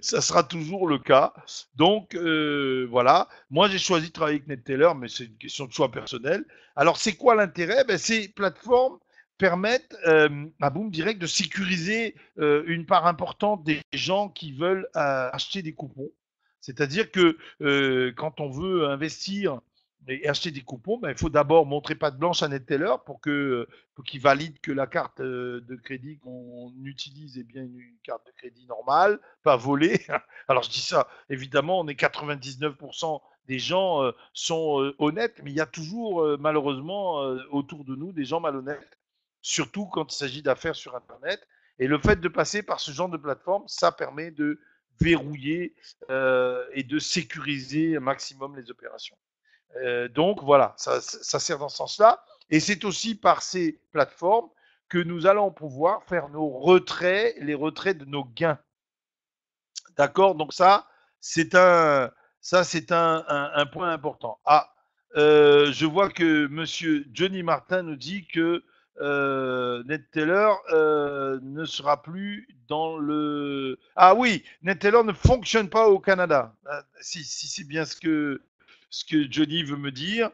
Ça sera toujours le cas. Donc, voilà. Moi, j'ai choisi de travailler avec NetTeller, mais c'est une question de choix personnel. Alors, c'est quoi l'intérêt? Ben, ces plateformes permettent à Boom Direct de sécuriser une part importante des gens qui veulent acheter des coupons. C'est-à-dire que quand on veut investir et acheter des coupons, ben, il faut d'abord montrer patte blanche à NetTeller pour qu'il valide que la carte de crédit qu'on utilise est bien une carte de crédit normale, pas volée. Alors je dis ça, évidemment, on est 99% des gens sont honnêtes, mais il y a toujours malheureusement autour de nous des gens malhonnêtes, surtout quand il s'agit d'affaires sur Internet. Et le fait de passer par ce genre de plateforme, ça permet de verrouiller et de sécuriser un maximum les opérations. Donc voilà, ça sert dans ce sens-là. Et c'est aussi par ces plateformes que nous allons pouvoir faire nos retraits, les retraits de nos gains. D'accord. Donc c'est un point important. Ah, je vois que Monsieur Johnny Martin nous dit que NetTeller ne sera plus dans le. Ah oui, NetTeller ne fonctionne pas au Canada. Si c'est bien ce que Johnny veut me dire,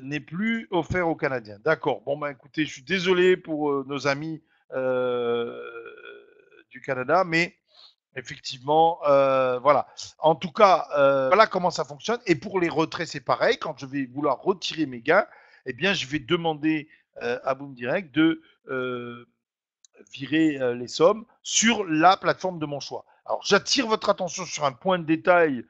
n'est plus offert aux Canadiens. D'accord. Bon, ben écoutez, je suis désolé pour nos amis du Canada, mais effectivement, voilà. En tout cas, voilà comment ça fonctionne. Et pour les retraits, c'est pareil. Quand je vais vouloir retirer mes gains, eh bien, je vais demander à Boom Direct de virer les sommes sur la plateforme de mon choix. Alors, j'attire votre attention sur un point de détail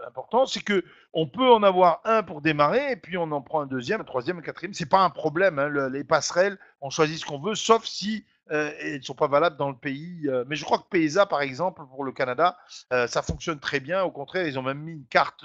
important, c'est que on peut en avoir un pour démarrer et puis on en prend un deuxième, un troisième, un quatrième. C'est pas un problème. Hein, les passerelles, on choisit ce qu'on veut, sauf si elles ne sont pas valables dans le pays. Mais je crois que PESA, par exemple, pour le Canada, ça fonctionne très bien. Au contraire, ils ont même mis une carte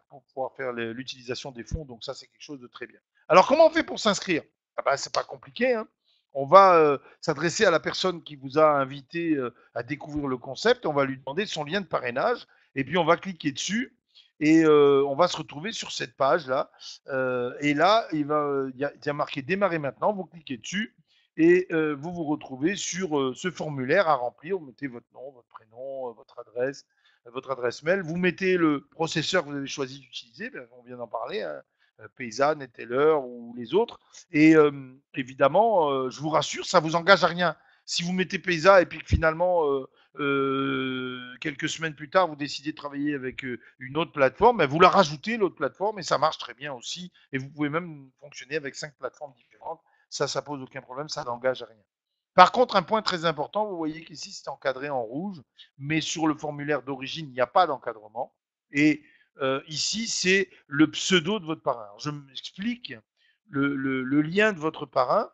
pour pouvoir faire l'utilisation des fonds. Donc ça, c'est quelque chose de très bien. Alors, comment on fait pour s'inscrire? Ah ben, c'est pas compliqué. Hein. On va s'adresser à la personne qui vous a invité à découvrir le concept. On va lui demander son lien de parrainage et puis on va cliquer dessus et on va se retrouver sur cette page là. Et là, il y a marqué démarrer maintenant. Vous cliquez dessus et vous vous retrouvez sur ce formulaire à remplir. Vous mettez votre nom, votre prénom, votre adresse mail. Vous mettez le processeur que vous avez choisi d'utiliser. On vient d'en parler. Hein. Paysan, Neteller ou les autres. Et évidemment, je vous rassure, ça vous engage à rien. Si vous mettez Paysa et puis que finalement, quelques semaines plus tard, vous décidez de travailler avec une autre plateforme, ben vous la rajoutez, l'autre plateforme, et ça marche très bien aussi. Et vous pouvez même fonctionner avec 5 plateformes différentes. Ça pose aucun problème, ça n'engage à rien. Par contre, un point très important, vous voyez qu'ici, c'est encadré en rouge, mais sur le formulaire d'origine, il n'y a pas d'encadrement. Et ici, c'est le pseudo de votre parrain. Alors, je m'explique. Le lien de votre parrain,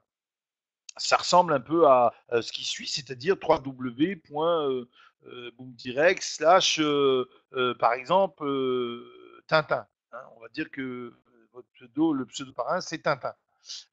ça ressemble un peu à ce qui suit, c'est-à-dire www.boomdirect slash, par exemple, Tintin. Hein, on va dire que le pseudo parrain, c'est Tintin.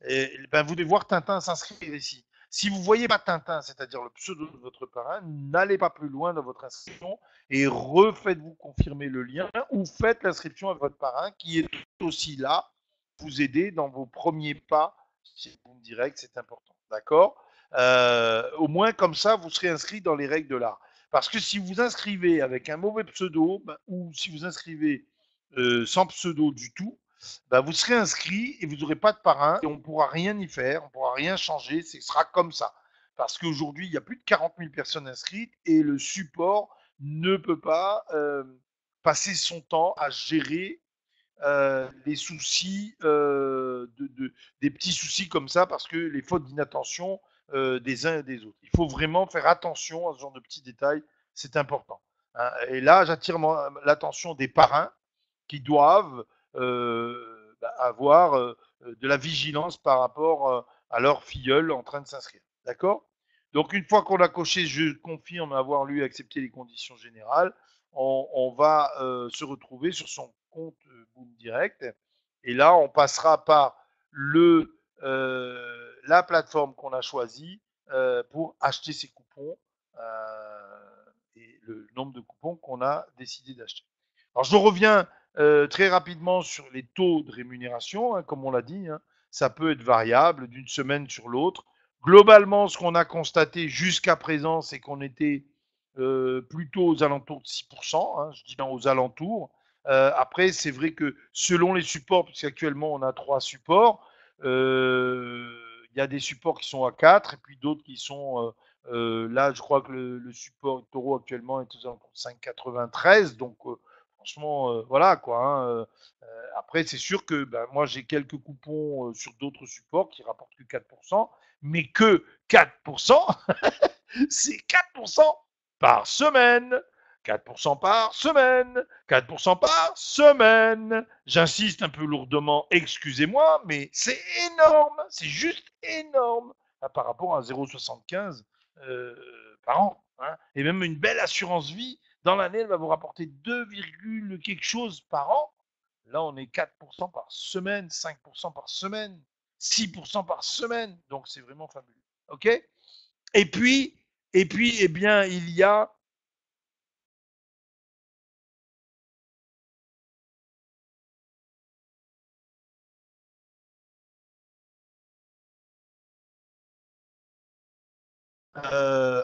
Et, ben, vous devez voir Tintin s'inscrire ici. Si vous ne voyez pas Tintin, c'est-à-dire le pseudo de votre parrain, n'allez pas plus loin dans votre inscription et refaites-vous confirmer le lien ou faites l'inscription à votre parrain qui est aussi là pour vous aider dans vos premiers pas chez Boom Direct, c'est important. D'accord. Au moins, comme ça, vous serez inscrit dans les règles de l'art. Parce que si vous inscrivez avec un mauvais pseudo, ben, ou si vous inscrivez sans pseudo du tout, ben, vous serez inscrit et vous n'aurez pas de parrain et on ne pourra rien y faire, on ne pourra rien changer, ce sera comme ça. Parce qu'aujourd'hui, il y a plus de 40 000 personnes inscrites et le support ne peut pas passer son temps à gérer les soucis, des petits soucis comme ça, parce que les fautes d'inattention des uns et des autres. Il faut vraiment faire attention à ce genre de petits détails, c'est important. Hein. Et là, j'attire l'attention des parrains qui doivent avoir de la vigilance par rapport à leur filleul en train de s'inscrire. D'accord. Donc, une fois qu'on a coché, je confirme avoir lu et accepté les conditions générales, on va se retrouver sur son compte Boom Direct. Et là, on passera par la plateforme qu'on a choisie pour acheter ses coupons et le nombre de coupons qu'on a décidé d'acheter. Alors, je reviens très rapidement sur les taux de rémunération, hein, comme on l'a dit. Hein, ça peut être variable d'une semaine sur l'autre. Globalement, ce qu'on a constaté jusqu'à présent, c'est qu'on était plutôt aux alentours de 6%, hein, je dis bien aux alentours. Après, c'est vrai que selon les supports, puisqu'actuellement on a 3 supports, Il y a des supports qui sont à 4 et puis d'autres qui sont là, je crois que le support Toro actuellement est aux alentours de 5,93. Donc, franchement, voilà quoi. Hein. Après, c'est sûr que ben, moi, j'ai quelques coupons sur d'autres supports qui rapportent que 4%, mais que 4%, c'est 4% par semaine. 4% par semaine, 4% par semaine. J'insiste un peu lourdement, excusez-moi, mais c'est énorme, c'est juste énorme par rapport à 0,75 par an. Hein. Et même une belle assurance vie, dans l'année, elle va vous rapporter 2, quelque chose par an. Là, on est 4% par semaine, 5% par semaine, 6% par semaine. Donc, c'est vraiment fabuleux. OK? Et puis, eh bien, il y a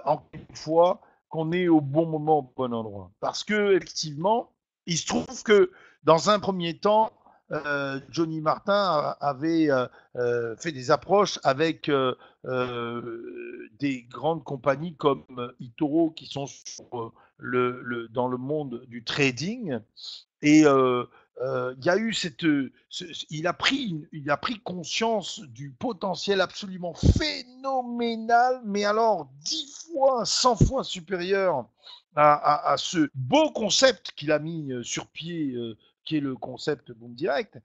encore une fois qu'on est au bon moment, au bon endroit. Parce que effectivement, il se trouve que dans un premier temps, Johnny Martin avait fait des approches avec des grandes compagnies comme Itoro qui sont sur, dans le monde du trading. Et il y a eu il a pris conscience du potentiel absolument phénoménal, mais alors 10 fois, 100 fois supérieur à ce beau concept qu'il a mis sur pied, qui est le concept Boom Direct,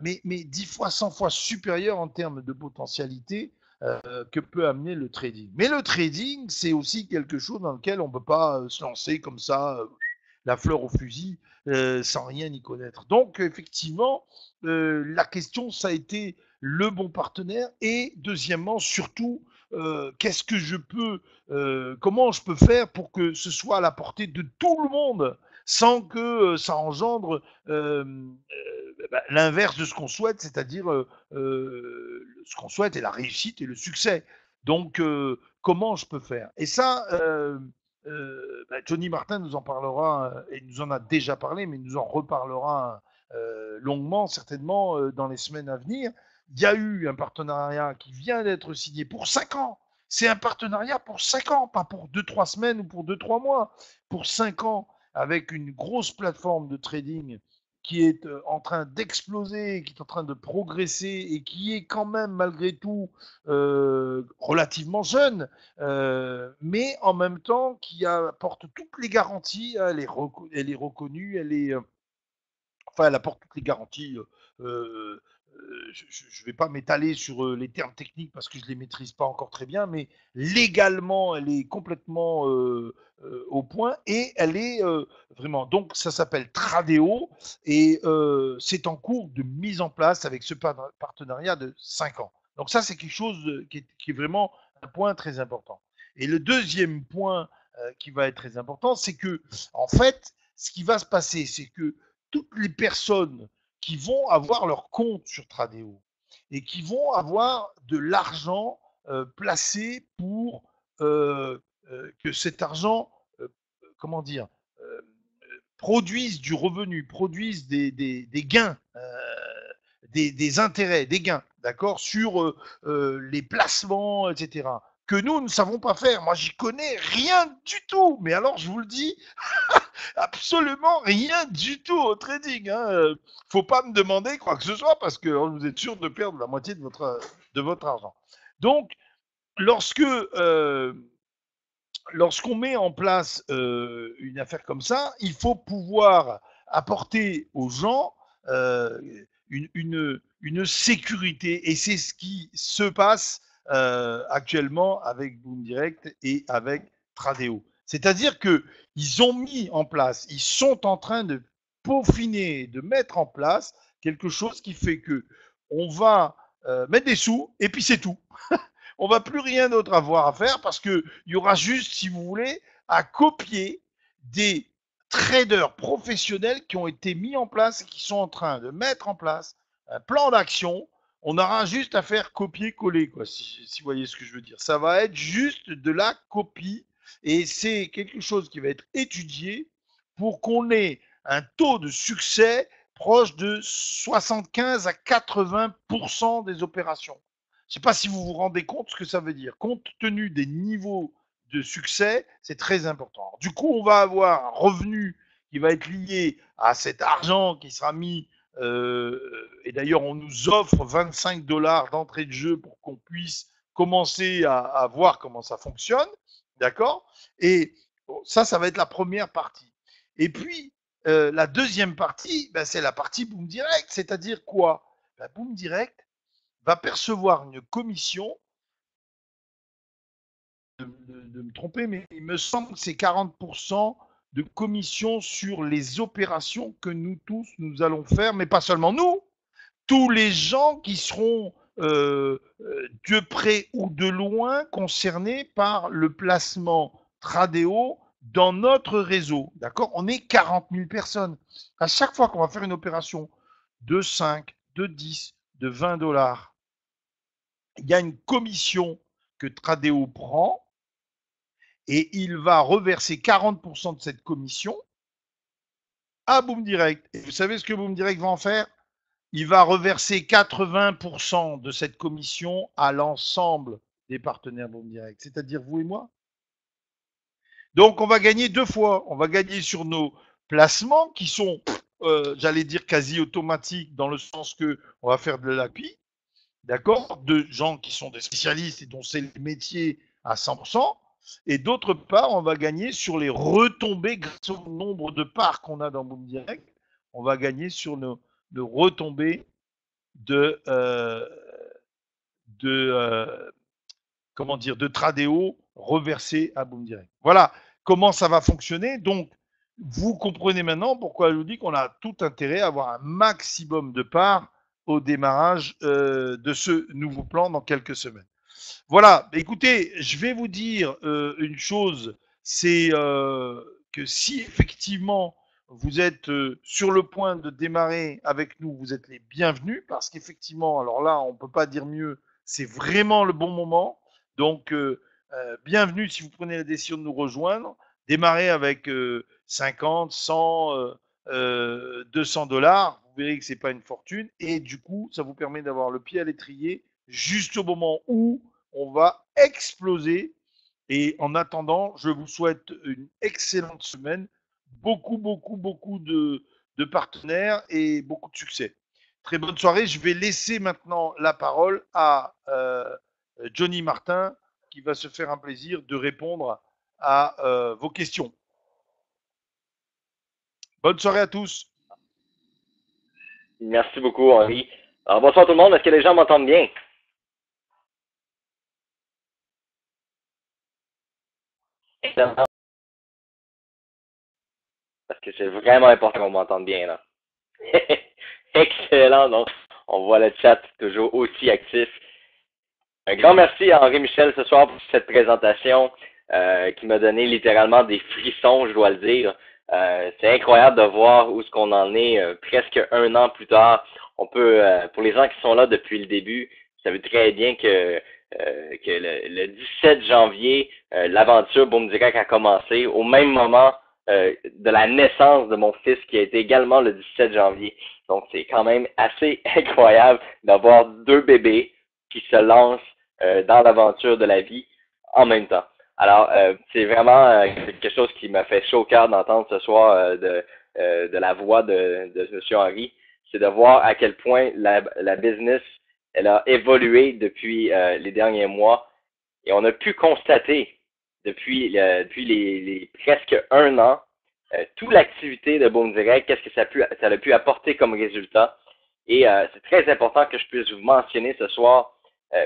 mais 10 fois, 100 fois supérieur en termes de potentialité que peut amener le trading. Mais le trading, c'est aussi quelque chose dans lequel on ne peut pas se lancer comme ça, la fleur au fusil, sans rien y connaître. Donc, effectivement, la question, ça a été le bon partenaire et deuxièmement, surtout, qu'est-ce que je peux, comment je peux faire pour que ce soit à la portée de tout le monde sans que ça engendre l'inverse de ce qu'on souhaite, c'est-à-dire ce qu'on souhaite est la réussite et le succès. Donc, comment je peux faire? Et ça, Johnny Martin nous en parlera, et nous en a déjà parlé, mais il nous en reparlera longuement, certainement, dans les semaines à venir. Il y a eu un partenariat qui vient d'être signé pour 5 ans. C'est un partenariat pour 5 ans, pas pour 2-3 semaines ou pour 2-3 mois. Pour 5 ans, avec une grosse plateforme de trading qui est en train d'exploser, qui est en train de progresser et qui est quand même malgré tout relativement jeune, mais en même temps qui apporte toutes les garanties, elle est reconnue, enfin, elle apporte toutes les garanties. Je ne vais pas m'étaler sur les termes techniques parce que je ne les maîtrise pas encore très bien, mais légalement, elle est complètement au point et elle est vraiment. Donc, ça s'appelle Tradeo et c'est en cours de mise en place avec ce partenariat de 5 ans. Donc, ça, c'est quelque chose qui est vraiment un point très important. Et le deuxième point qui va être très important, c'est que, en fait, ce qui va se passer, c'est que toutes les personnes qui vont avoir leur compte sur Tradeo et qui vont avoir de l'argent placé pour que cet argent, comment dire, euh, produise du revenu, produise des gains, des intérêts, des gains, d'accord, sur les placements, etc. Que nous ne savons pas faire. Moi, j'y connais rien du tout. Mais alors, je vous le dis, absolument rien du tout au trading. Hein. Faut pas me demander quoi que ce soit parce que vous êtes sûr de perdre la moitié de votre argent. Donc, lorsque lorsqu'on met en place une affaire comme ça, il faut pouvoir apporter aux gens une sécurité. Et c'est ce qui se passe actuellement avec Boom Direct et avec Tradeo. C'est-à-dire qu'ils ont mis en place, ils sont en train de peaufiner, de mettre en place quelque chose qui fait que on va mettre des sous et puis c'est tout. On va plus rien d'autre avoir à faire parce que il y aura juste, si vous voulez, à copier des traders professionnels qui ont été mis en place et qui sont en train de mettre en place un plan d'action. On aura juste à faire copier-coller, quoi, si vous voyez ce que je veux dire. Ça va être juste de la copie et c'est quelque chose qui va être étudié pour qu'on ait un taux de succès proche de 75 à 80% des opérations. Je ne sais pas si vous vous rendez compte ce que ça veut dire. Compte tenu des niveaux de succès, c'est très important. Du coup, on va avoir un revenu qui va être lié à cet argent qui sera mis, et d'ailleurs, on nous offre 25 $ d'entrée de jeu pour qu'on puisse commencer à voir comment ça fonctionne. D'accord? Et bon, ça va être la première partie. Et puis, la deuxième partie, ben, c'est la partie Boom Direct. C'est-à-dire quoi? Ben, Boom Direct va percevoir une commission, de me tromper, mais il me semble que c'est 40% de commission sur les opérations que nous tous, nous allons faire, mais pas seulement nous, tous les gens qui seront de près ou de loin concernés par le placement Tradeo dans notre réseau. D'accord? On est 40 000 personnes. À chaque fois qu'on va faire une opération de 5, de 10, de 20 $, il y a une commission que Tradeo prend et il va reverser 40% de cette commission à Boom Direct. Et vous savez ce que Boom Direct va en faire? Il va reverser 80% de cette commission à l'ensemble des partenaires Boom Direct, c'est-à-dire vous et moi. Donc on va gagner deux fois. On va gagner sur nos placements qui sont, j'allais dire, quasi automatiques dans le sens que on va faire de l'appui, d'accord, de gens qui sont des spécialistes et dont c'est le métier à 100%. Et d'autre part, on va gagner sur les retombées grâce au nombre de parts qu'on a dans Boom Direct. On va gagner sur nos retombées de, de comment dire, de Tradeo reversé à Boom Direct. Voilà comment ça va fonctionner. Donc, vous comprenez maintenant pourquoi je vous dis qu'on a tout intérêt à avoir un maximum de parts au démarrage de ce nouveau plan dans quelques semaines. Voilà, écoutez, je vais vous dire une chose, c'est que si effectivement vous êtes sur le point de démarrer avec nous, vous êtes les bienvenus parce qu'effectivement, alors là, on ne peut pas dire mieux, c'est vraiment le bon moment. Donc, bienvenue si vous prenez la décision de nous rejoindre. Démarrer avec 50, 100, 200 $. Vous verrez que c'est pas une fortune. Et du coup, ça vous permet d'avoir le pied à l'étrier juste au moment où on va exploser. Et en attendant, je vous souhaite une excellente semaine, beaucoup de partenaires et beaucoup de succès. Très bonne soirée. Je vais laisser maintenant la parole à Johnny Martin qui va se faire un plaisir de répondre à vos questions. Bonne soirée à tous.
Merci beaucoup, Henri. Alors, bonsoir tout le monde. Est-ce que les gens m'entendent bien? Excellent. Parce que c'est vraiment important qu'on m'entende bien, là. Excellent. Donc, on voit le chat toujours aussi actif. Un grand merci à Henri Michel ce soir pour cette présentation qui m'a donné littéralement des frissons, je dois le dire. C'est incroyable de voir où ce qu'on en est presque un an plus tard. On peut, pour les gens qui sont là depuis le début, vous savez très bien que le 17 janvier, l'aventure Boom Direct a commencé au même moment de la naissance de mon fils qui a été également le 17 janvier. Donc, c'est quand même assez incroyable d'avoir deux bébés qui se lancent dans l'aventure de la vie en même temps. Alors, c'est vraiment quelque chose qui m'a fait chaud au cœur d'entendre ce soir de la voix de M. Henri. C'est de voir à quel point la business, elle a évolué depuis les derniers mois. Et on a pu constater depuis les presque un an toute l'activité de Boom Direct, qu'est-ce que ça a pu apporter comme résultat. Et c'est très important que je puisse vous mentionner ce soir.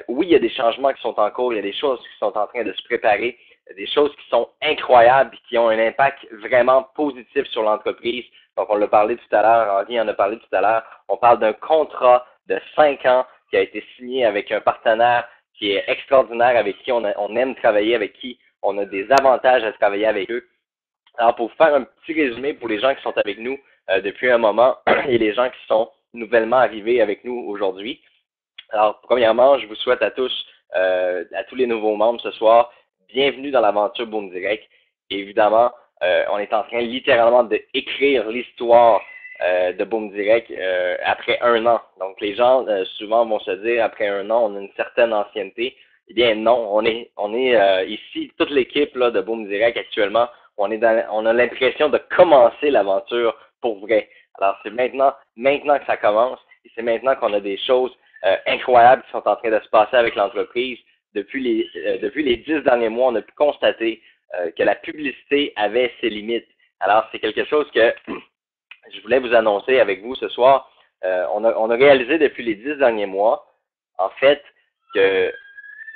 Oui, il y a des changements qui sont en cours, il y a des choses qui sont en train de se préparer, des choses qui sont incroyables et qui ont un impact vraiment positif sur l'entreprise. Donc, on l'a parlé tout à l'heure, Henri en a parlé tout à l'heure. On parle d'un contrat de 5 ans qui a été signé avec un partenaire qui est extraordinaire, avec qui on aime travailler, avec qui on a des avantages à travailler avec eux. Alors, pour faire un petit résumé pour les gens qui sont avec nous depuis un moment et les gens qui sont nouvellement arrivés avec nous aujourd'hui. Alors, premièrement, je vous souhaite à tous les nouveaux membres ce soir, bienvenue dans l'aventure Boom Direct. Et évidemment, on est en train littéralement d'écrire l'histoire de Boom Direct après un an. Donc les gens souvent vont se dire après un an, on a une certaine ancienneté. Eh bien non, on est ici, toute l'équipe là, de Boom Direct actuellement, on a l'impression de commencer l'aventure pour vrai. Alors c'est maintenant que ça commence et c'est maintenant qu'on a des choses incroyables qui sont en train de se passer avec l'entreprise. Depuis les 10 derniers mois, on a pu constater que la publicité avait ses limites. Alors c'est quelque chose que je voulais vous annoncer avec vous ce soir. On a réalisé depuis les 10 derniers mois, en fait, que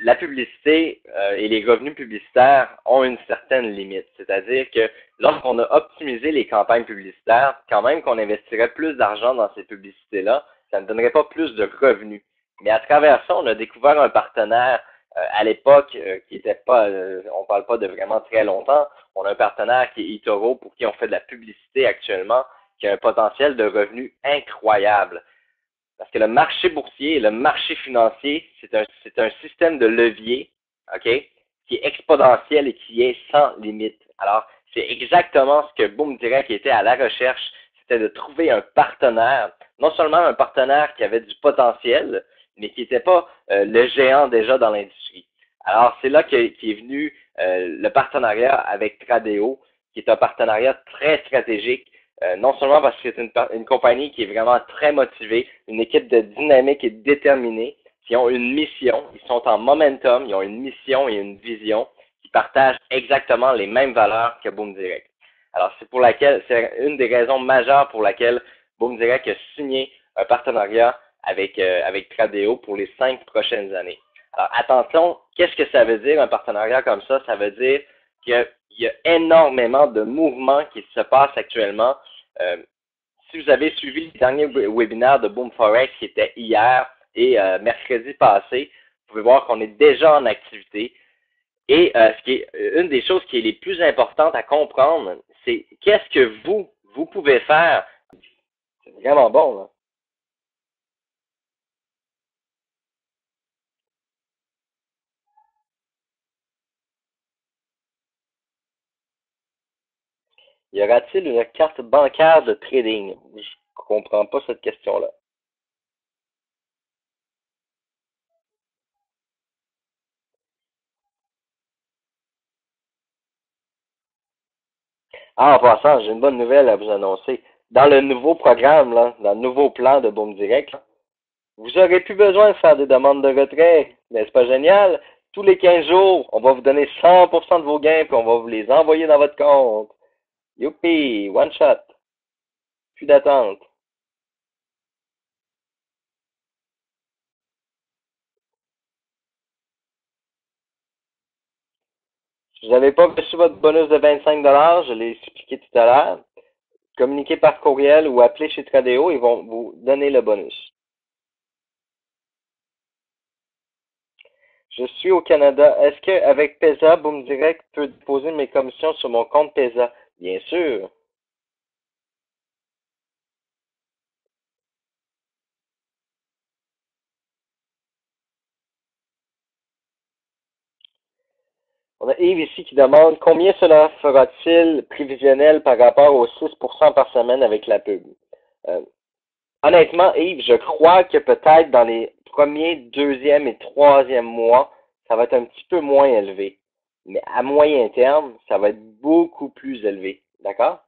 la publicité et les revenus publicitaires ont une certaine limite. C'est-à-dire que lorsqu'on a optimisé les campagnes publicitaires, quand même qu'on investirait plus d'argent dans ces publicités-là, ça ne donnerait pas plus de revenus. Mais à travers ça, on a découvert un partenaire à l'époque qui n'était pas, on parle pas de vraiment très longtemps, on a un partenaire qui est eToro pour qui on fait de la publicité actuellement, qui a un potentiel de revenus incroyable. Parce que le marché boursier et le marché financier, c'est un système de levier, OK, qui est exponentiel et qui est sans limite. Alors, c'est exactement ce que Boom Direct était à la recherche, c'était de trouver un partenaire, non seulement un partenaire qui avait du potentiel, mais qui n'était pas le géant déjà dans l'industrie. Alors, c'est là qu'est venu le partenariat avec Tradeo, qui est un partenariat très stratégique non seulement parce que c'est une compagnie qui est vraiment très motivée, une équipe de dynamique et déterminée, qui ont une mission, ils sont en momentum, ils ont une mission et une vision qui partagent exactement les mêmes valeurs que Boom Direct. Alors, c'est une des raisons majeures pour laquelle Boom Direct a signé un partenariat avec Tradeo pour les 5 prochaines années. Alors, attention, qu'est-ce que ça veut dire un partenariat comme ça? Ça veut dire qu'il y a énormément de mouvements qui se passent actuellement. Si vous avez suivi le dernier webinaire de Boom Forex qui était hier et mercredi passé, vous pouvez voir qu'on est déjà en activité. Et une des choses qui est les plus importantes à comprendre, c'est qu'est-ce que vous pouvez faire. C'est vraiment bon, là. Y aura-t-il une carte bancaire de trading? Je ne comprends pas cette question-là. Ah, en passant, j'ai une bonne nouvelle à vous annoncer. Dans le nouveau programme, là, dans le nouveau plan de Boom Direct, là, vous n'aurez plus besoin de faire des demandes de retrait. N'est-ce pas génial? Tous les 15 jours, on va vous donner 100% de vos gains puis on va vous les envoyer dans votre compte. Youpi, one shot. Plus d'attente. Si vous n'avez pas reçu votre bonus de 25 $, je l'ai expliqué tout à l'heure, communiquez par courriel ou appelez chez Tradeo, ils vont vous donner le bonus. Je suis au Canada. Est-ce qu'avec PESA, Boom Direct peut déposer mes commissions sur mon compte PESA? Bien sûr. On a Yves ici qui demande combien cela fera-t-il prévisionnel par rapport aux 6% par semaine avec la pub? Euh, Honnêtement, Yves, je crois que peut-être dans les premiers, deuxième et troisième mois, ça va être un petit peu moins élevé. Mais à moyen terme, ça va être beaucoup plus élevé. D'accord?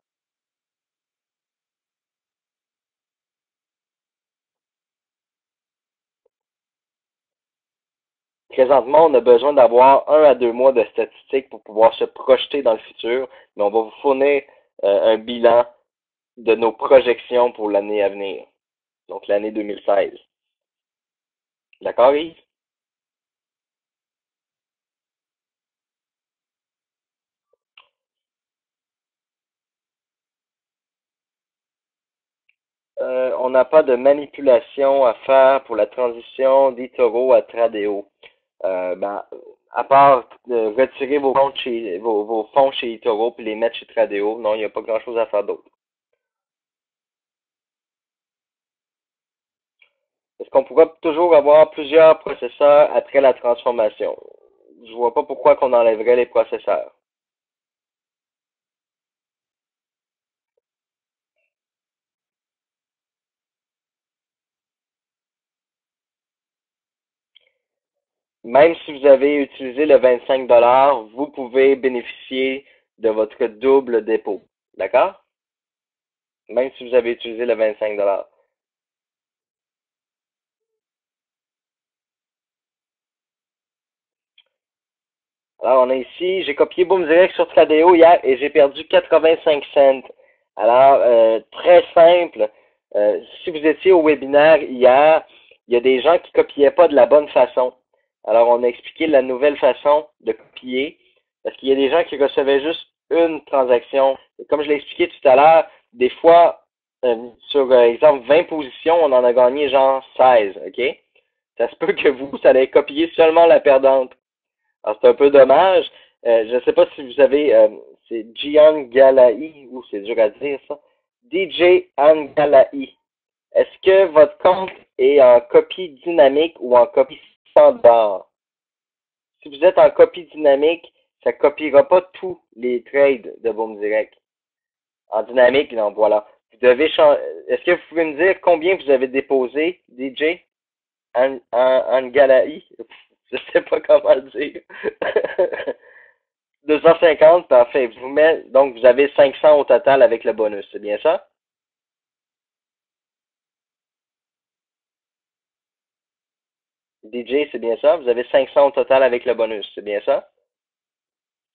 Présentement, on a besoin d'avoir 1 à 2 mois de statistiques pour pouvoir se projeter dans le futur, mais on va vous fournir un bilan de nos projections pour l'année à venir, donc l'année 2016. D'accord, Yves? On n'a pas de manipulation à faire pour la transition d'eToro à Tradeo. Ben, à part retirer vos fonds chez eToro puis les mettre chez Tradeo, non, il n'y a pas grand-chose à faire d'autre. Est-ce qu'on pourra toujours avoir plusieurs processeurs après la transformation? Je vois pas pourquoi qu'on enlèverait les processeurs. même si vous avez utilisé le 25 vous pouvez bénéficier de votre double dépôt. D'accord? Même si vous avez utilisé le 25 Alors, on a ici, j'ai copié Boom Direct sur Tradeo hier et j'ai perdu 85 cents. Alors, très simple. Si vous étiez au webinaire hier, il y a des gens qui copiaient pas de la bonne façon. Alors, on a expliqué la nouvelle façon de copier parce qu'il y a des gens qui recevaient juste une transaction. Et comme je l'ai expliqué tout à l'heure, des fois, sur exemple 20 positions, on en a gagné genre 16, OK? Ça se peut que vous allez copier seulement la perdante. Alors, c'est un peu dommage. Je ne sais pas si vous avez, c'est Gian Galai, ou c'est dur à dire ça. DJ Angalai. Est-ce que votre compte est en copie dynamique ou en copie standard? Si vous êtes en copie dynamique, ça ne copiera pas tous les trades de Boom Direct. En dynamique, non, voilà. Vous devez changer. Est-ce que vous pouvez me dire combien vous avez déposé, DJ Angalai? Je ne sais pas comment le dire. 250, parfait. Donc, vous avez 500 au total avec le bonus, c'est bien ça? DJ, c'est bien ça? Vous avez 500 au total avec le bonus, c'est bien ça?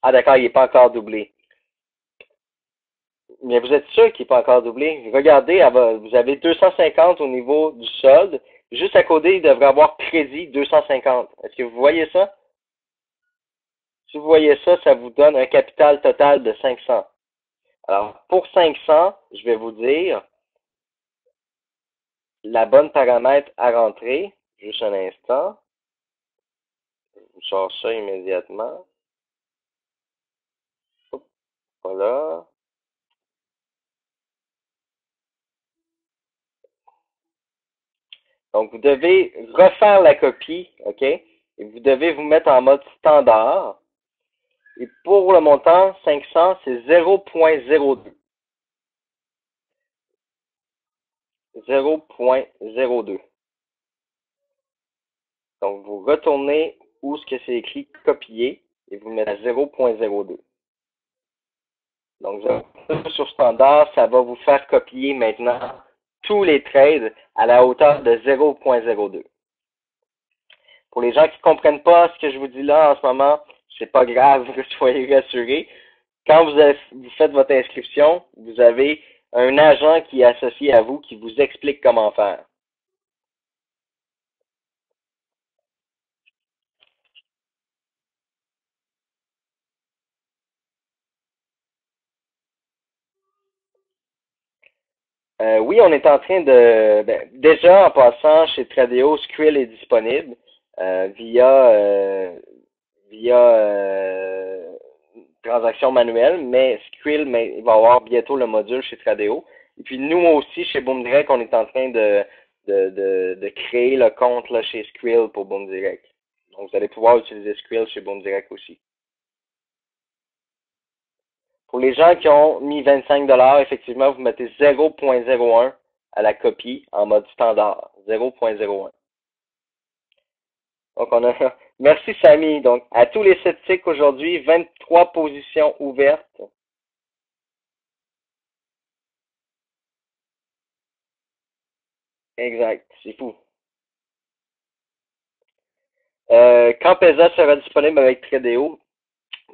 Ah, d'accord, il n'est pas encore doublé. Mais vous êtes sûr qu'il n'est pas encore doublé? Regardez, vous avez 250 au niveau du solde. Juste à côté, il devrait avoir crédit 250. Est-ce que vous voyez ça? Si vous voyez ça, ça vous donne un capital total de 500. Alors, pour 500, je vais vous dire la bonne paramètre à rentrer. Juste un instant. Je sors ça immédiatement. Hop, voilà. Donc, vous devez refaire la copie, OK? Et vous devez vous mettre en mode standard. Et pour le montant 500, c'est 0.02. 0.02. Donc, vous retournez où ce que c'est écrit copier et vous mettez à 0.02. Donc, sur standard, ça va vous faire copier maintenant tous les trades à la hauteur de 0.02. Pour les gens qui ne comprennent pas ce que je vous dis là en ce moment, c'est pas grave, soyez rassurés. Quand vous faites votre inscription, vous avez un agent qui est associé à vous qui vous explique comment faire. Oui, on est en train de... déjà, en passant, chez Tradeo, Skrill est disponible via transaction manuelle, mais Skrill, il va avoir bientôt le module chez Tradeo. Et puis nous aussi, chez Boom Direct, on est en train de créer le compte là, chez Skrill pour Boom Direct. Donc, vous allez pouvoir utiliser Skrill chez Boom Direct aussi. Pour les gens qui ont mis 25 effectivement, vous mettez 0.01 à la copie en mode standard. 0.01. Donc, on a. Merci, Samy. Donc, à tous les sceptiques aujourd'hui, 23 positions ouvertes. Exact. C'est fou. Quand PESA sera disponible avec Tradeo,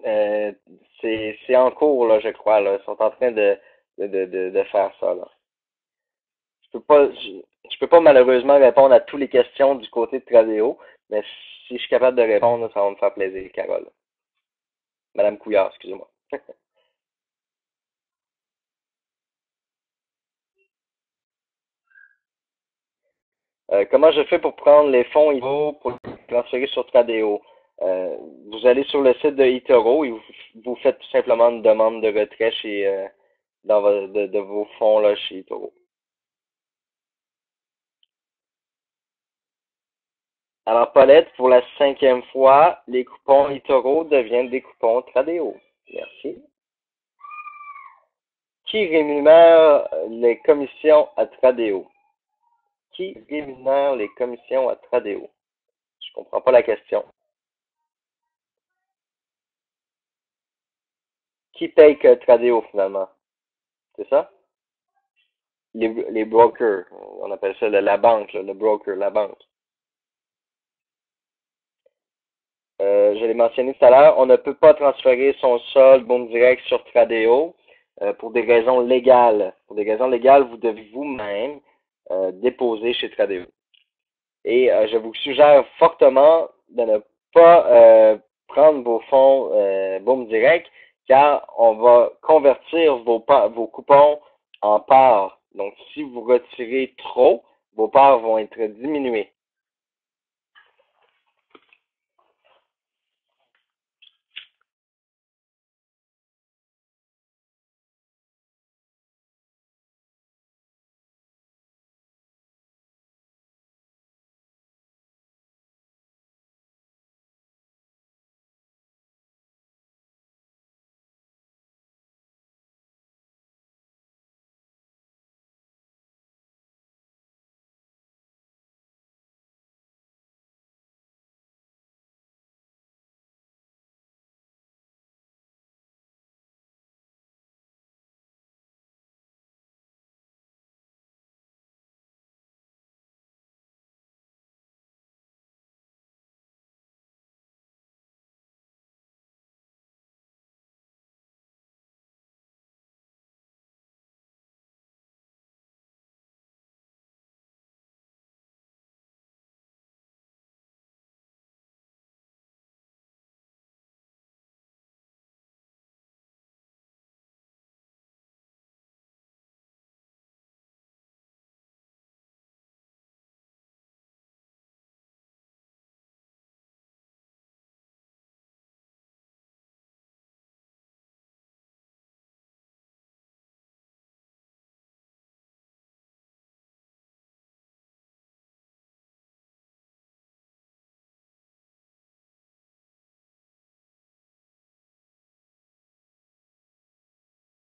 euh, c'est en cours, là, je crois. Là. Ils sont en train de faire ça. Là. Je peux pas malheureusement répondre à toutes les questions du côté de Tradeo, mais si je suis capable de répondre, ça va me faire plaisir, Carole. Madame Couillard, excusez-moi. Comment je fais pour prendre les fonds IVO pour les transférer sur Tradeo? Vous allez sur le site de eToro et vous faites tout simplement une demande de retrait de vos fonds là, chez eToro. Alors, Paulette, pour la 5e fois, les coupons eToro deviennent des coupons Tradeo. Merci. Qui rémunère les commissions à Tradeo? Qui rémunère les commissions à Tradeo? Je comprends pas la question. qui paye que Tradeo finalement? C'est ça? Les brokers. On appelle ça la banque, là, le broker, la banque. Je l'ai mentionné tout à l'heure, on ne peut pas transférer son solde Boom Direct sur Tradeo pour des raisons légales. Pour des raisons légales, vous devez vous-même déposer chez Tradeo. Et je vous suggère fortement de ne pas prendre vos fonds Boom Direct, car on va convertir vos coupons en parts. Donc, si vous retirez trop, vos parts vont être diminuées.